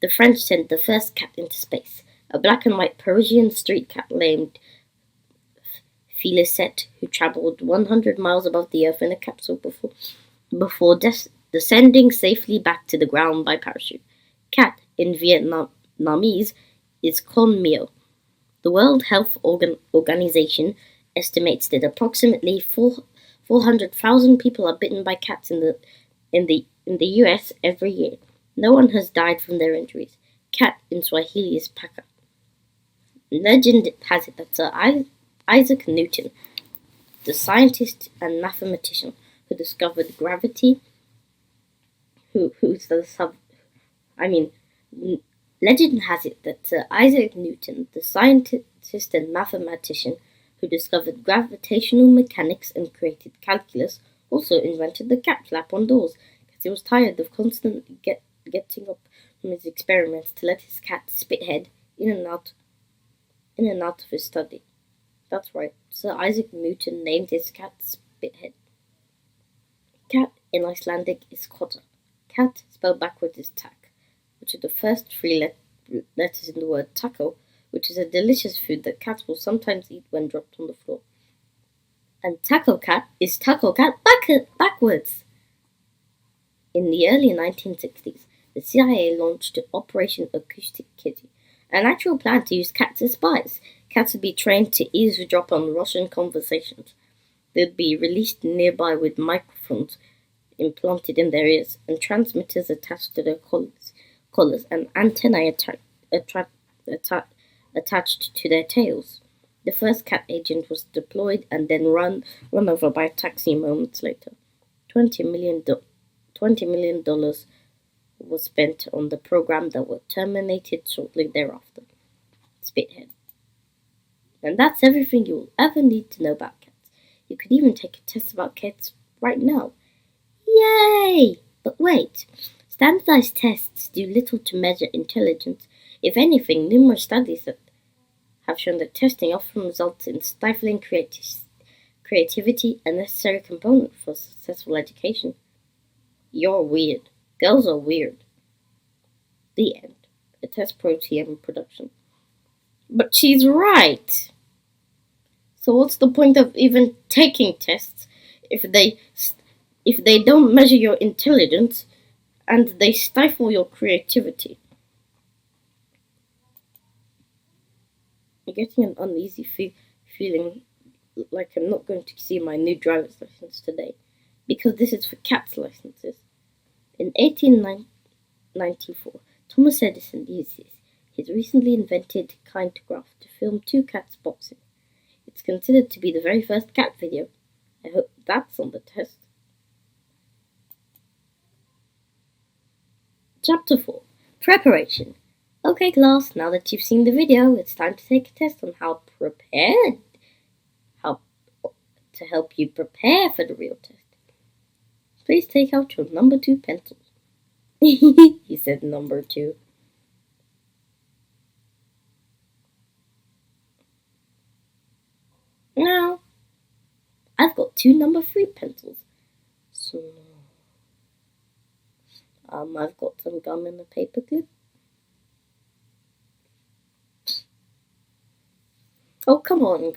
the first cat into space, a black and white Parisian street cat named Félicette, who travelled 100 miles above the Earth in a capsule before descending safely back to the ground by parachute. Cat, in Vietnamese, is con mio. The World Health Organization estimates that approximately 400,000 people are bitten by cats in the US every year. No one has died from their injuries. Cat in Swahili is paka. Legend has it that Sir Isaac Newton, the scientist and mathematician who discovered gravity, Legend has it that Sir Isaac Newton, the scientist and mathematician who discovered gravitational mechanics and created calculus, also invented the cat flap on doors because he was tired of constantly getting up from his experiments to let his cat Spithead in and out of his study. That's right, Sir Isaac Newton named his cat Spithead. Cat in Icelandic is kotta. Cat spelled backwards is tak, which are the first 3 letters in the word taco, which is a delicious food that cats will sometimes eat when dropped on the floor. And taco cat is taco cat backwards. In the early 1960s, the CIA launched Operation Acoustic Kitty, an actual plan to use cats as spies. Cats would be trained to eavesdrop on Russian conversations. They'd be released nearby with microphones implanted in their ears and transmitters attached to their collars and antennae attached to their tails. The first cat agent was deployed and then run over by a taxi moments later. $20 million was spent on the program that was terminated shortly thereafter. Spithead. And that's everything you'll ever need to know about cats. You could even take a test about cats right now. Yay! But wait, standardized tests do little to measure intelligence. If anything, numerous studies have shown that testing often results in stifling creativity, a necessary component for successful education. You're weird. Girls are weird. The end. A test pro TM production. But she's right. So what's the point of even taking tests if they don't measure your intelligence and they stifle your creativity? I'm getting an uneasy feeling like I'm not going to see my new driver's license today, because this is for cats' licenses. In 1894, Thomas Edison used his recently invented kintograph to film two cats boxing. It's considered to be the very first cat video. I hope that's on the test. Chapter 4. Preparation. Okay class, now that you've seen the video, it's time to take a test on how to help you prepare for the real test. Please take out your number 2 pencils. He said number 2. Now, I've got 2 number 3 pencils. So, I've got some gum and a paper clip. Oh, come on.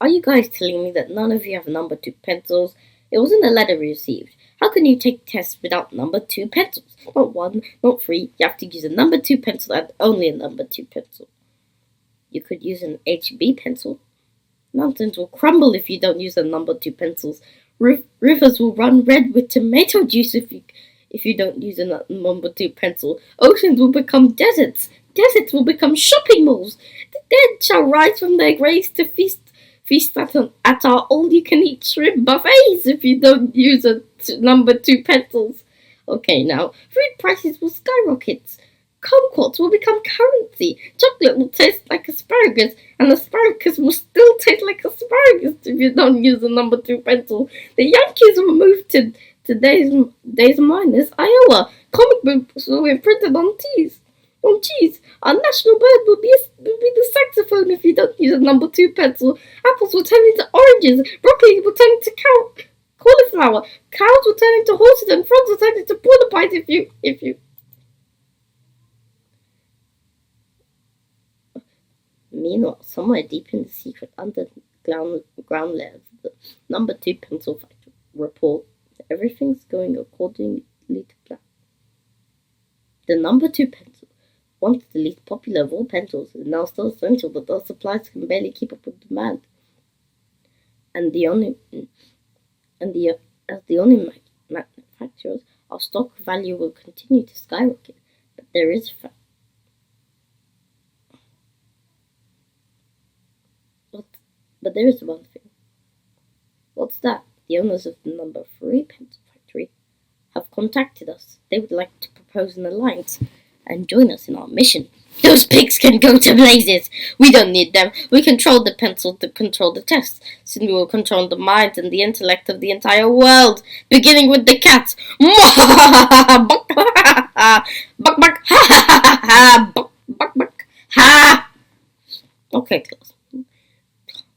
Are you guys telling me that none of you have number 2 pencils? It wasn't a letter we received. How can you take tests without number 2 pencils? Not 1, not 3. You have to use a number 2 pencil and only a number 2 pencil. You could use an HB pencil. Mountains will crumble if you don't use the number 2 pencils. Rivers will run red with tomato juice if you don't use a number 2 pencil. Oceans will become deserts. Deserts will become shopping malls. The dead shall rise from their graves to feast at our all-you-can-eat shrimp buffets if you don't use number 2 pencils. Okay, now, food prices will skyrocket. Kumquats will become currency. Chocolate will taste like asparagus, and asparagus will still taste like asparagus if you don't use a number 2 pencil. The Yankees will move to Days Minus, Iowa. Comic books will be printed on cheese. Our national bird will be the saxophone if you don't use a number 2 pencil. Apples will turn into oranges. Broccoli will turn into cauliflower. Cows will turn into horses, and frogs will turn into porta pies if you. Meanwhile, somewhere deep in the secret underground layers, the number 2 pencil factory report everything's going accordingly to plan. The number 2 pencil, once the least popular of all pencils, is now still essential, but those supplies can barely keep up with demand. As the only manufacturers, our stock value will continue to skyrocket. But there is one thing. What's that? The owners of the number 3 pencil factory have contacted us. They would like to propose an alliance and join us in our mission. Those pigs can go to blazes. We don't need them. We control the pencil to control the tests. Soon we will control the minds and the intellect of the entire world, beginning with the cats. Buck, buck, ha, buck, ha. Okay, class.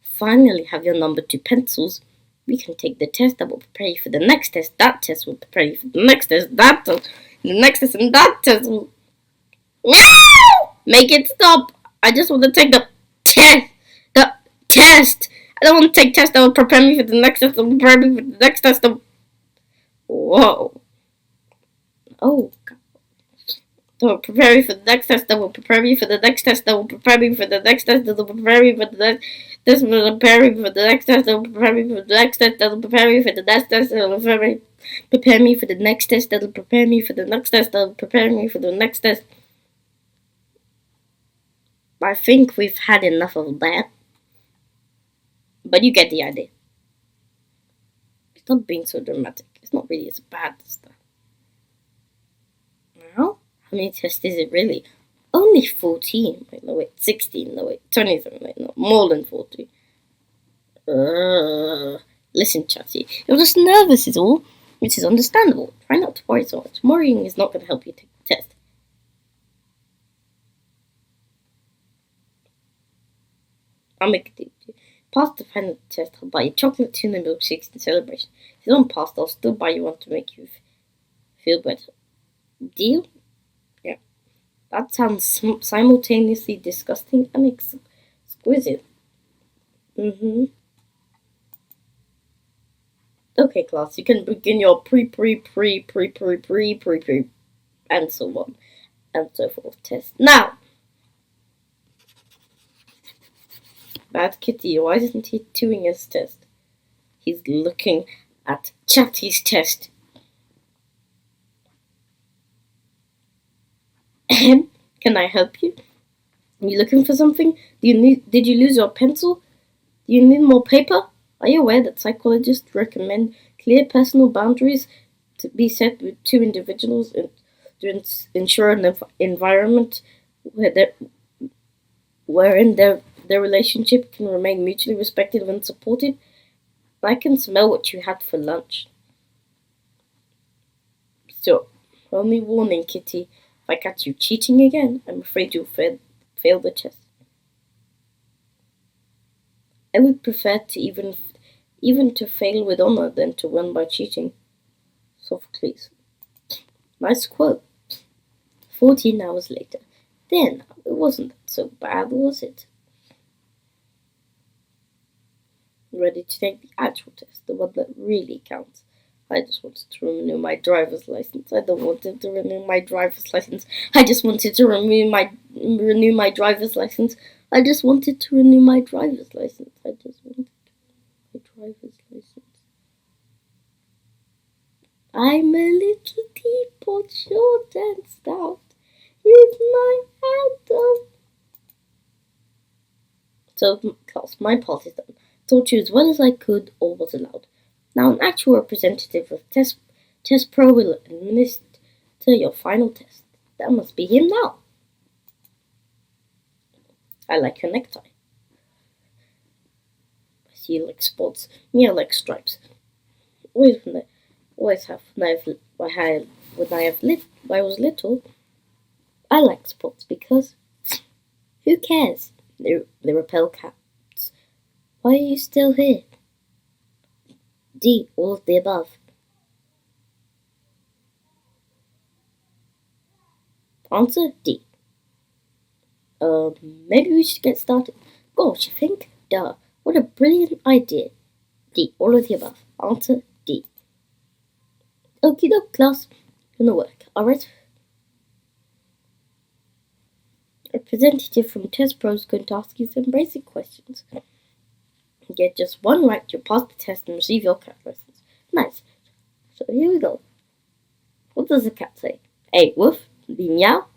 Finally have your number 2 pencils. We can take the test that will prepare you for the next test. That test will prepare you for the next test. That test, the next test, and that test will. Meow! Make it stop. I just want to take the test. The test. I don't want to take tests that will prepare me for the next test. That will prepare me for the next test. Whoa. Oh, God. that will prepare me for the next test, that will prepare me for the next test, that will prepare me for the next test, that will prepare me for the next test, that will prepare me for the next test, that will prepare me for the next test, that will prepare me for the next test, that will prepare me for the next test, that will prepare me for the next test, that will prepare me for the next test. I think we've had enough of that. But you get the idea. Stop being so dramatic. It's not really as bad as that. Now, how many tests is it really? Only 14. Wait, no, wait, 16. No, wait, 27. Wait, no, more than 14. Listen, Chatty. You're just nervous, is all. Which is understandable. Try not to worry so much. Worrying is not going to help you take the test. I'll make a deal. Pass the final test. I'll buy you chocolate tuna milkshakes in celebration. If you don't pass, I'll still buy you one to make you feel better. Deal? Yeah. That sounds simultaneously disgusting and exquisite. Okay, class, you can begin your pre, and so on and so forth test. Now! Bad Kitty, why isn't he doing his test? He's looking at Chatty's test. Can I help you? Are you looking for something? Did you lose your pencil? Do you need more paper? Are you aware that psychologists recommend clear personal boundaries to be set with two individuals to ensure an environment wherein their relationship can remain mutually respected and supported? I can smell what you had for lunch. So, only warning, Kitty. If I catch you cheating again, I'm afraid you'll fail the test. I would prefer to even to fail with honor than to win by cheating. Sophocles. Nice quote. 14 hours later. Then, it wasn't so bad, was it? Ready to take the actual test, the one that really counts. I just wanted to renew my driver's license. I don't want to renew my driver's license. I just wanted to renew my driver's license. I just wanted to renew my driver's license. I just wanted my driver's license. I'm a little teapot, short and stout. Here's my anthem. So, class, my part is done. Taught you as well as I could or was allowed. Now an actual representative of Test Pro will administer your final test. That must be him now. I like your necktie. I see you like spots. Me, I like stripes. Always have. When I was little, I liked spots because who cares? They repel cats. Why are you still here? D. All of the above. Answer D. Maybe we should get started. Gosh, you think? Duh. What a brilliant idea. D. All of the above. Answer D. Okie doke, class. Gonna work. Alright? A representative from Test Pro is going to ask you some basic questions. You get just one right, you'll pass the test and receive your cat license. Nice. So here we go. What does the cat say? A. Woof. B. Meow.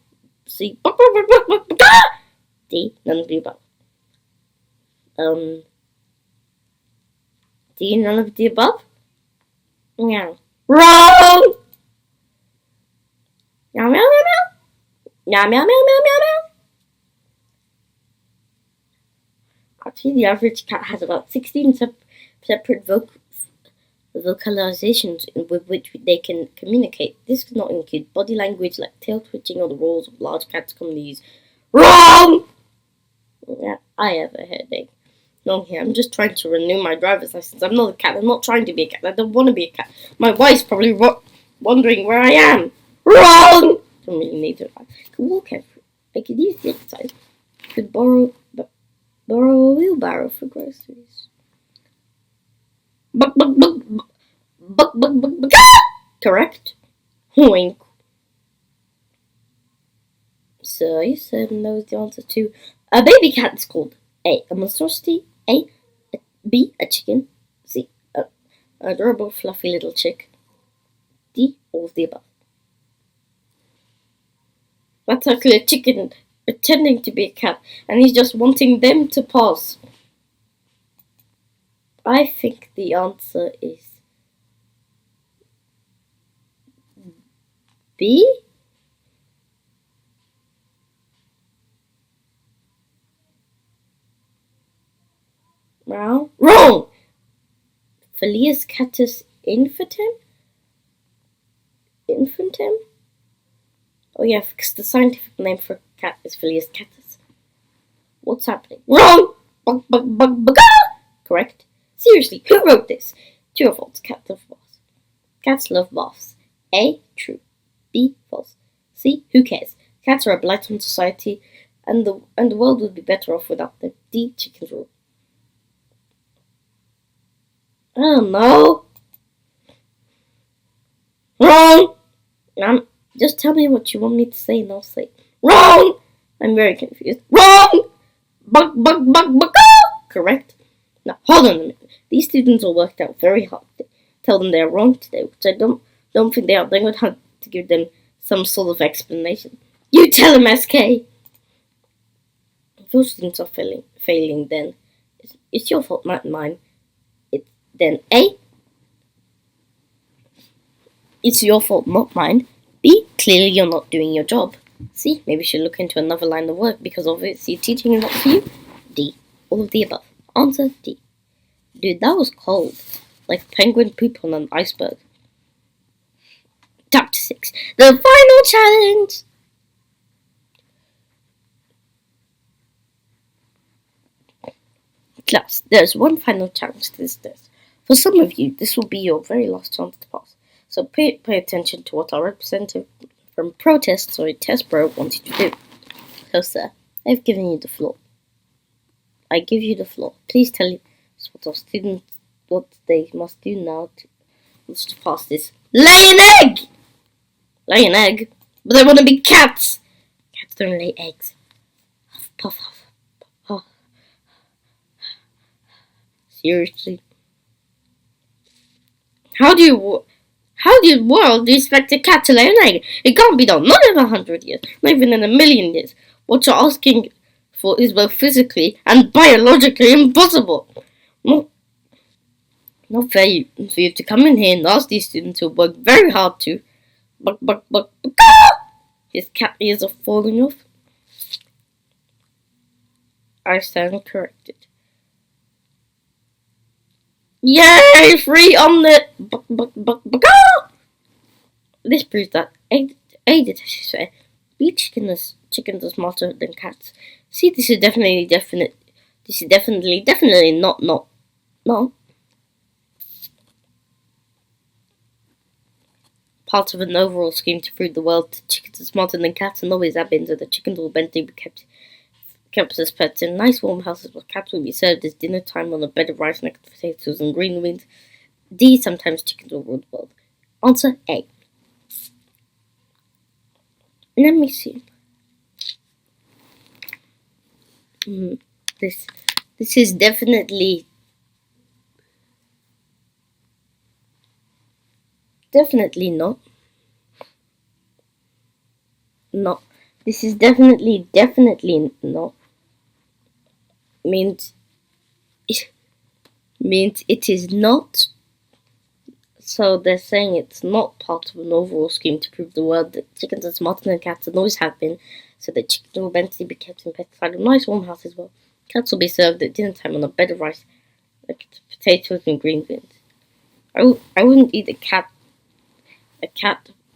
C. Buck, buck, buck, buck, buck, buck. D. None of the above. D. None of the above? Meow. Wrong! Meow, meow, meow, meow. Meow, meow, meow, meow, meow, meow. Actually, the average cat has about 16 separate vocalizations with which they can communicate. This does not include body language like tail twitching or the roars of large cats commonly used. Wrong! Yeah, I have a headache. No, here, I'm just trying to renew my driver's license. I'm not a cat. I'm not trying to be a cat. I don't want to be a cat. My wife's probably wondering where I am. Wrong! Don't really need to. I could walk everywhere. I could use the exercise. I could borrow a wheelbarrow for groceries. Buck, buck, buck, buck, buck, buck, buck. Correct. Wink. So you said knows the answer to a baby cat is called a monstrosity, B, a chicken, C, a adorable fluffy little chick, D, all of the above. That's actually a chicken pretending to be a cat, and he's just wanting them to pass. I think the answer is B. Wrong! Felius catus infantem? Infantem? Oh yeah, because the scientific name for a cat is Felius catus. What's happening? Wrong! Bug. Correct. Seriously, who wrote this? True or false? Cats love baths. Cats love baths. A, true. B, false. C, who cares? Cats are a blight on society, and the world would be better off without them. D, chickens rule. I don't know. Wrong! Just tell me what you want me to say and I'll say wrong! I'm very confused. Wrong! Bug. Correct. Now, hold on a minute. These students all worked out very hard. Tell them they're wrong today, which I don't think they are. They're going to have to give them some sort of explanation. You tell them, SK! If your students are failing, then it's your fault, not mine. Then A, it's your fault, not mine. B, clearly you're not doing your job. C, maybe you should look into another line of work because obviously teaching is not for you. D, all of the above. Answer D. Dude, that was cold. Like penguin poop on an iceberg. Chapter 6. The final challenge! Class, there's one final challenge to this test. For some of you, this will be your very last chance to pass. So pay attention to what our representative from Test Bro wants you to do. So, sir, I've given you the floor. I give you the floor. Please tell us what our students, what they must do now to pass this. Lay an egg! Lay an egg? But they want to be cats! Cats don't lay eggs. Puff. Seriously? How do you world do you expect a cat to lay an egg? It can't be done. Not in 100 years. Not even in 1,000,000 years. What you're asking for is both physically and biologically impossible. Not fair for you to come in here and ask these students who work very hard to. His cat ears are falling off. I stand corrected. Yay! Free omelette! This proves that A detectors fair. B chickens are smarter than cats. See, this is definitely not part of an overall scheme to prove the world that chickens are smarter than cats and always have been, so the chickens will eventually be kept as pets in nice warm houses where cats will be served as dinner time on a bed of rice next to potatoes and green beans. D, sometimes chickens will rule the world. Answer A. Let me see. This is definitely not. No. This is definitely not. Means it is not. So they're saying it's not part of an overall scheme to prove the world that chickens are smarter than cats and always have been, so that chickens will eventually be kept in pesticide a nice warm house as well. Cats will be served at dinner time on a bed of rice, like potatoes and green beans. I wouldn't eat a cat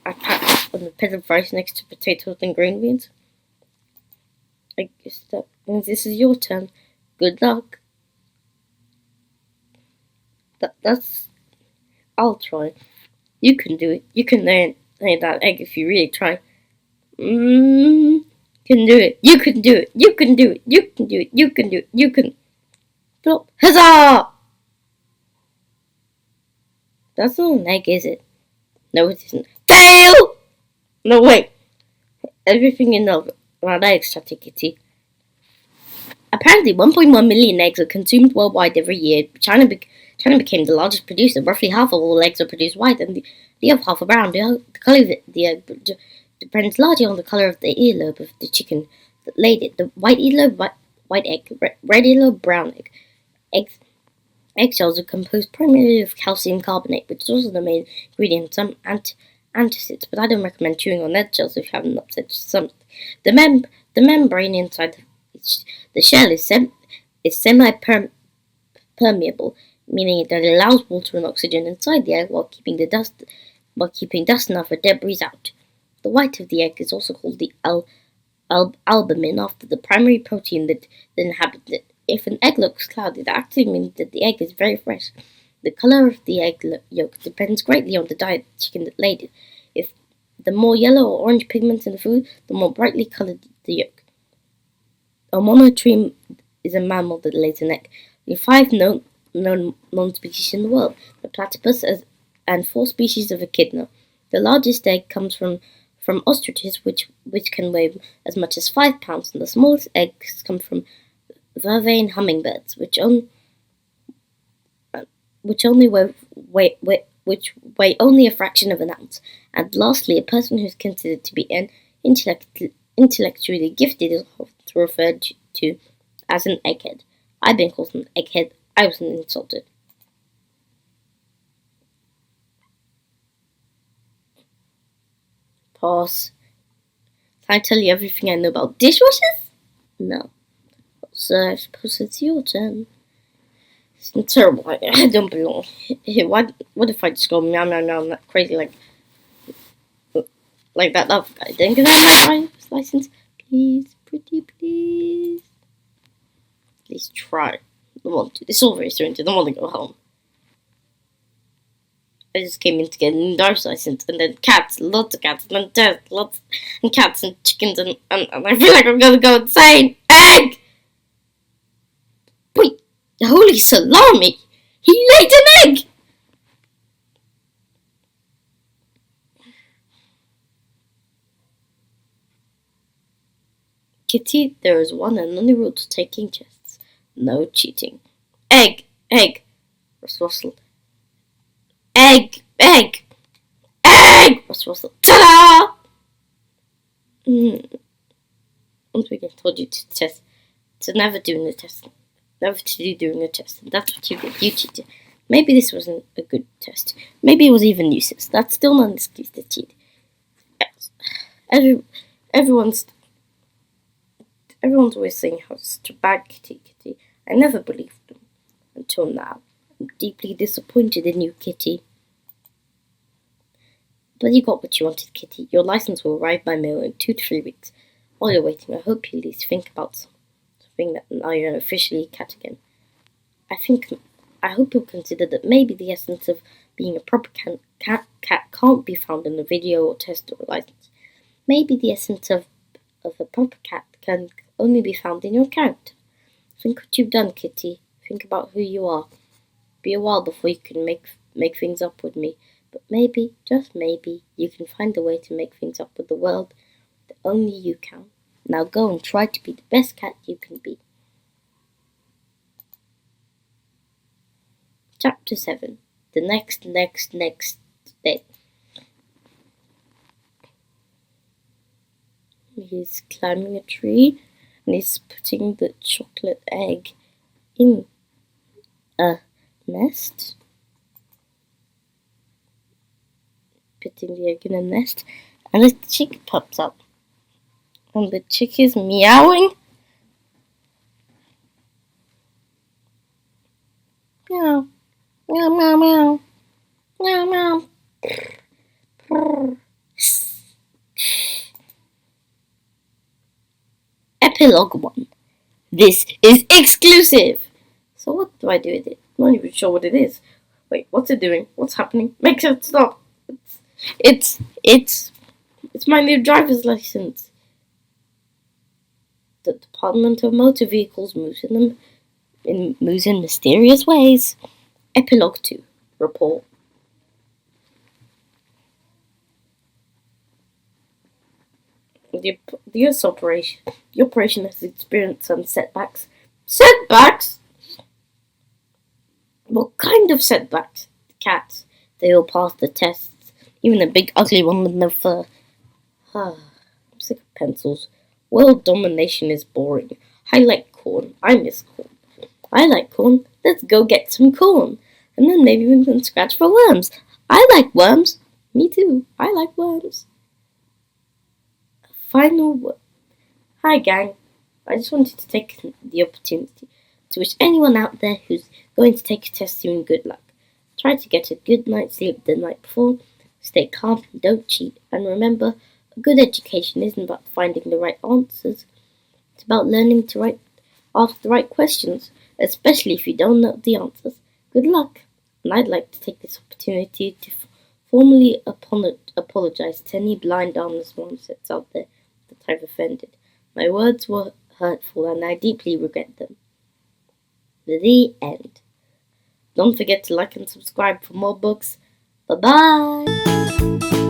on a bed of rice next to potatoes and green beans. I guess that means this is your turn. Good luck. That's. I'll try. You can do it. You can lay that egg if you really try. Can do it. You can do it. You can do it. You can do it. You can do it. You can. Flop. Huzzah! That's not an egg, is it? No, it isn't. Tail! No, wait. Everything in love. around eggs, chatted Kitty. Apparently, 1.1 million eggs are consumed worldwide every year. China became the largest producer. Roughly half of all eggs are produced white, and the other half are brown. The color of the egg depends largely on the color of the earlobe of the chicken that laid it. The white earlobe, white egg, red earlobe, brown egg. Eggshells are composed primarily of calcium carbonate, which is also the main ingredient in some antacids, but I don't recommend chewing on eggshells if you have an upset stomach. The membrane inside the shell is semi-permeable, meaning that it allows water and oxygen inside the egg while keeping dust and other debris out. The white of the egg is also called the albumin, after the primary protein that inhabits it. If an egg looks cloudy, that actually means that the egg is very fresh. The color of the egg yolk depends greatly on the diet of the chicken that laid it. If the more yellow or orange pigments in the food, the more brightly colored the yolk. A monotreme is a mammal that lays an egg. There are 5 known species in the world: the platypus and 4 species of echidna. The largest egg comes from ostriches, which can weigh as much as 5 pounds, and the smallest eggs come from vervain hummingbirds, which weigh only a fraction of an ounce. And lastly, a person who is considered to be an intellectually gifted is often referred to as an egghead. I've been called an egghead. I wasn't insulted. Pause. Can I tell you everything I know about dishwashers? No. So I suppose it's your turn. It's terrible. I don't belong. What if I just go meow meow meow crazy like that other guy? Then can I have my driver's license? Please, pretty please. At least try. I don't want to. This is all very strange. I don't want to go home. I just came in to get a new driver's license, and then cats, lots of cats, and then death, lots, and cats and chickens, and I feel like I'm gonna go insane. Egg! Wait, holy salami! He laid an egg! Kitty, there is one and only rule to taking tests: no cheating. Egg! Egg! Rustle. Egg! Egg! Egg! Rustle. Ta-da! Once again, told you to test, to never do the test, never to do during a test, and that's what you did. You cheated. Maybe this wasn't a good test. Maybe it was even useless. That's still not an excuse to cheat. Everyone's always saying how such a bad Kitty. I never believed them until now. I'm deeply disappointed in you, Kitty. But you got what you wanted, Kitty. Your license will arrive by mail in 2 to 3 weeks. While you're waiting, I hope you at least think about something that now you're officially a cat again. I hope you'll consider that maybe the essence of being a proper cat can't be found in a video or test or a license. Maybe the essence of a proper cat can only be found in your character. Think what you've done, Kitty. Think about who you are. Be a while before you can make things up with me. But maybe, just maybe, you can find a way to make things up with the world that only you can. Now go and try to be the best cat you can be. Chapter 7. The next day. He's climbing a tree and he's putting the chocolate egg in a nest. Putting the egg in a nest, and a chick pops up. And the chick is meowing. Meow. Meow, meow, meow. Meow, meow. Epilogue 1. This is exclusive! So what do I do with it? I'm not even sure what it is. Wait, what's it doing? What's happening? Make sure it stop! It's my new driver's license. The Department of Motor Vehicles moves in mysterious ways. Epilogue 2. Report. The operation has experienced some setbacks. Setbacks? What kind of setbacks? The cats. They all passed the tests. Even the big ugly one with no fur. I'm sick of pencils. World domination is boring. I like corn. I miss corn. I like corn. Let's go get some corn. And then maybe we can scratch for worms. I like worms. Me too. I like worms. Final word. Hi, gang. I just wanted to take the opportunity to wish anyone out there who's going to take a test soon good luck. Try to get a good night's sleep the night before. Stay calm and don't cheat. And remember, a good education isn't about finding the right answers. It's about learning to ask the right questions, especially if you don't know the answers. Good luck. And I'd like to take this opportunity to formally apologize to any blind armless mindsets out there that I've offended. My words were hurtful and I deeply regret them. The end. Don't forget to like and subscribe for more books. Bye bye!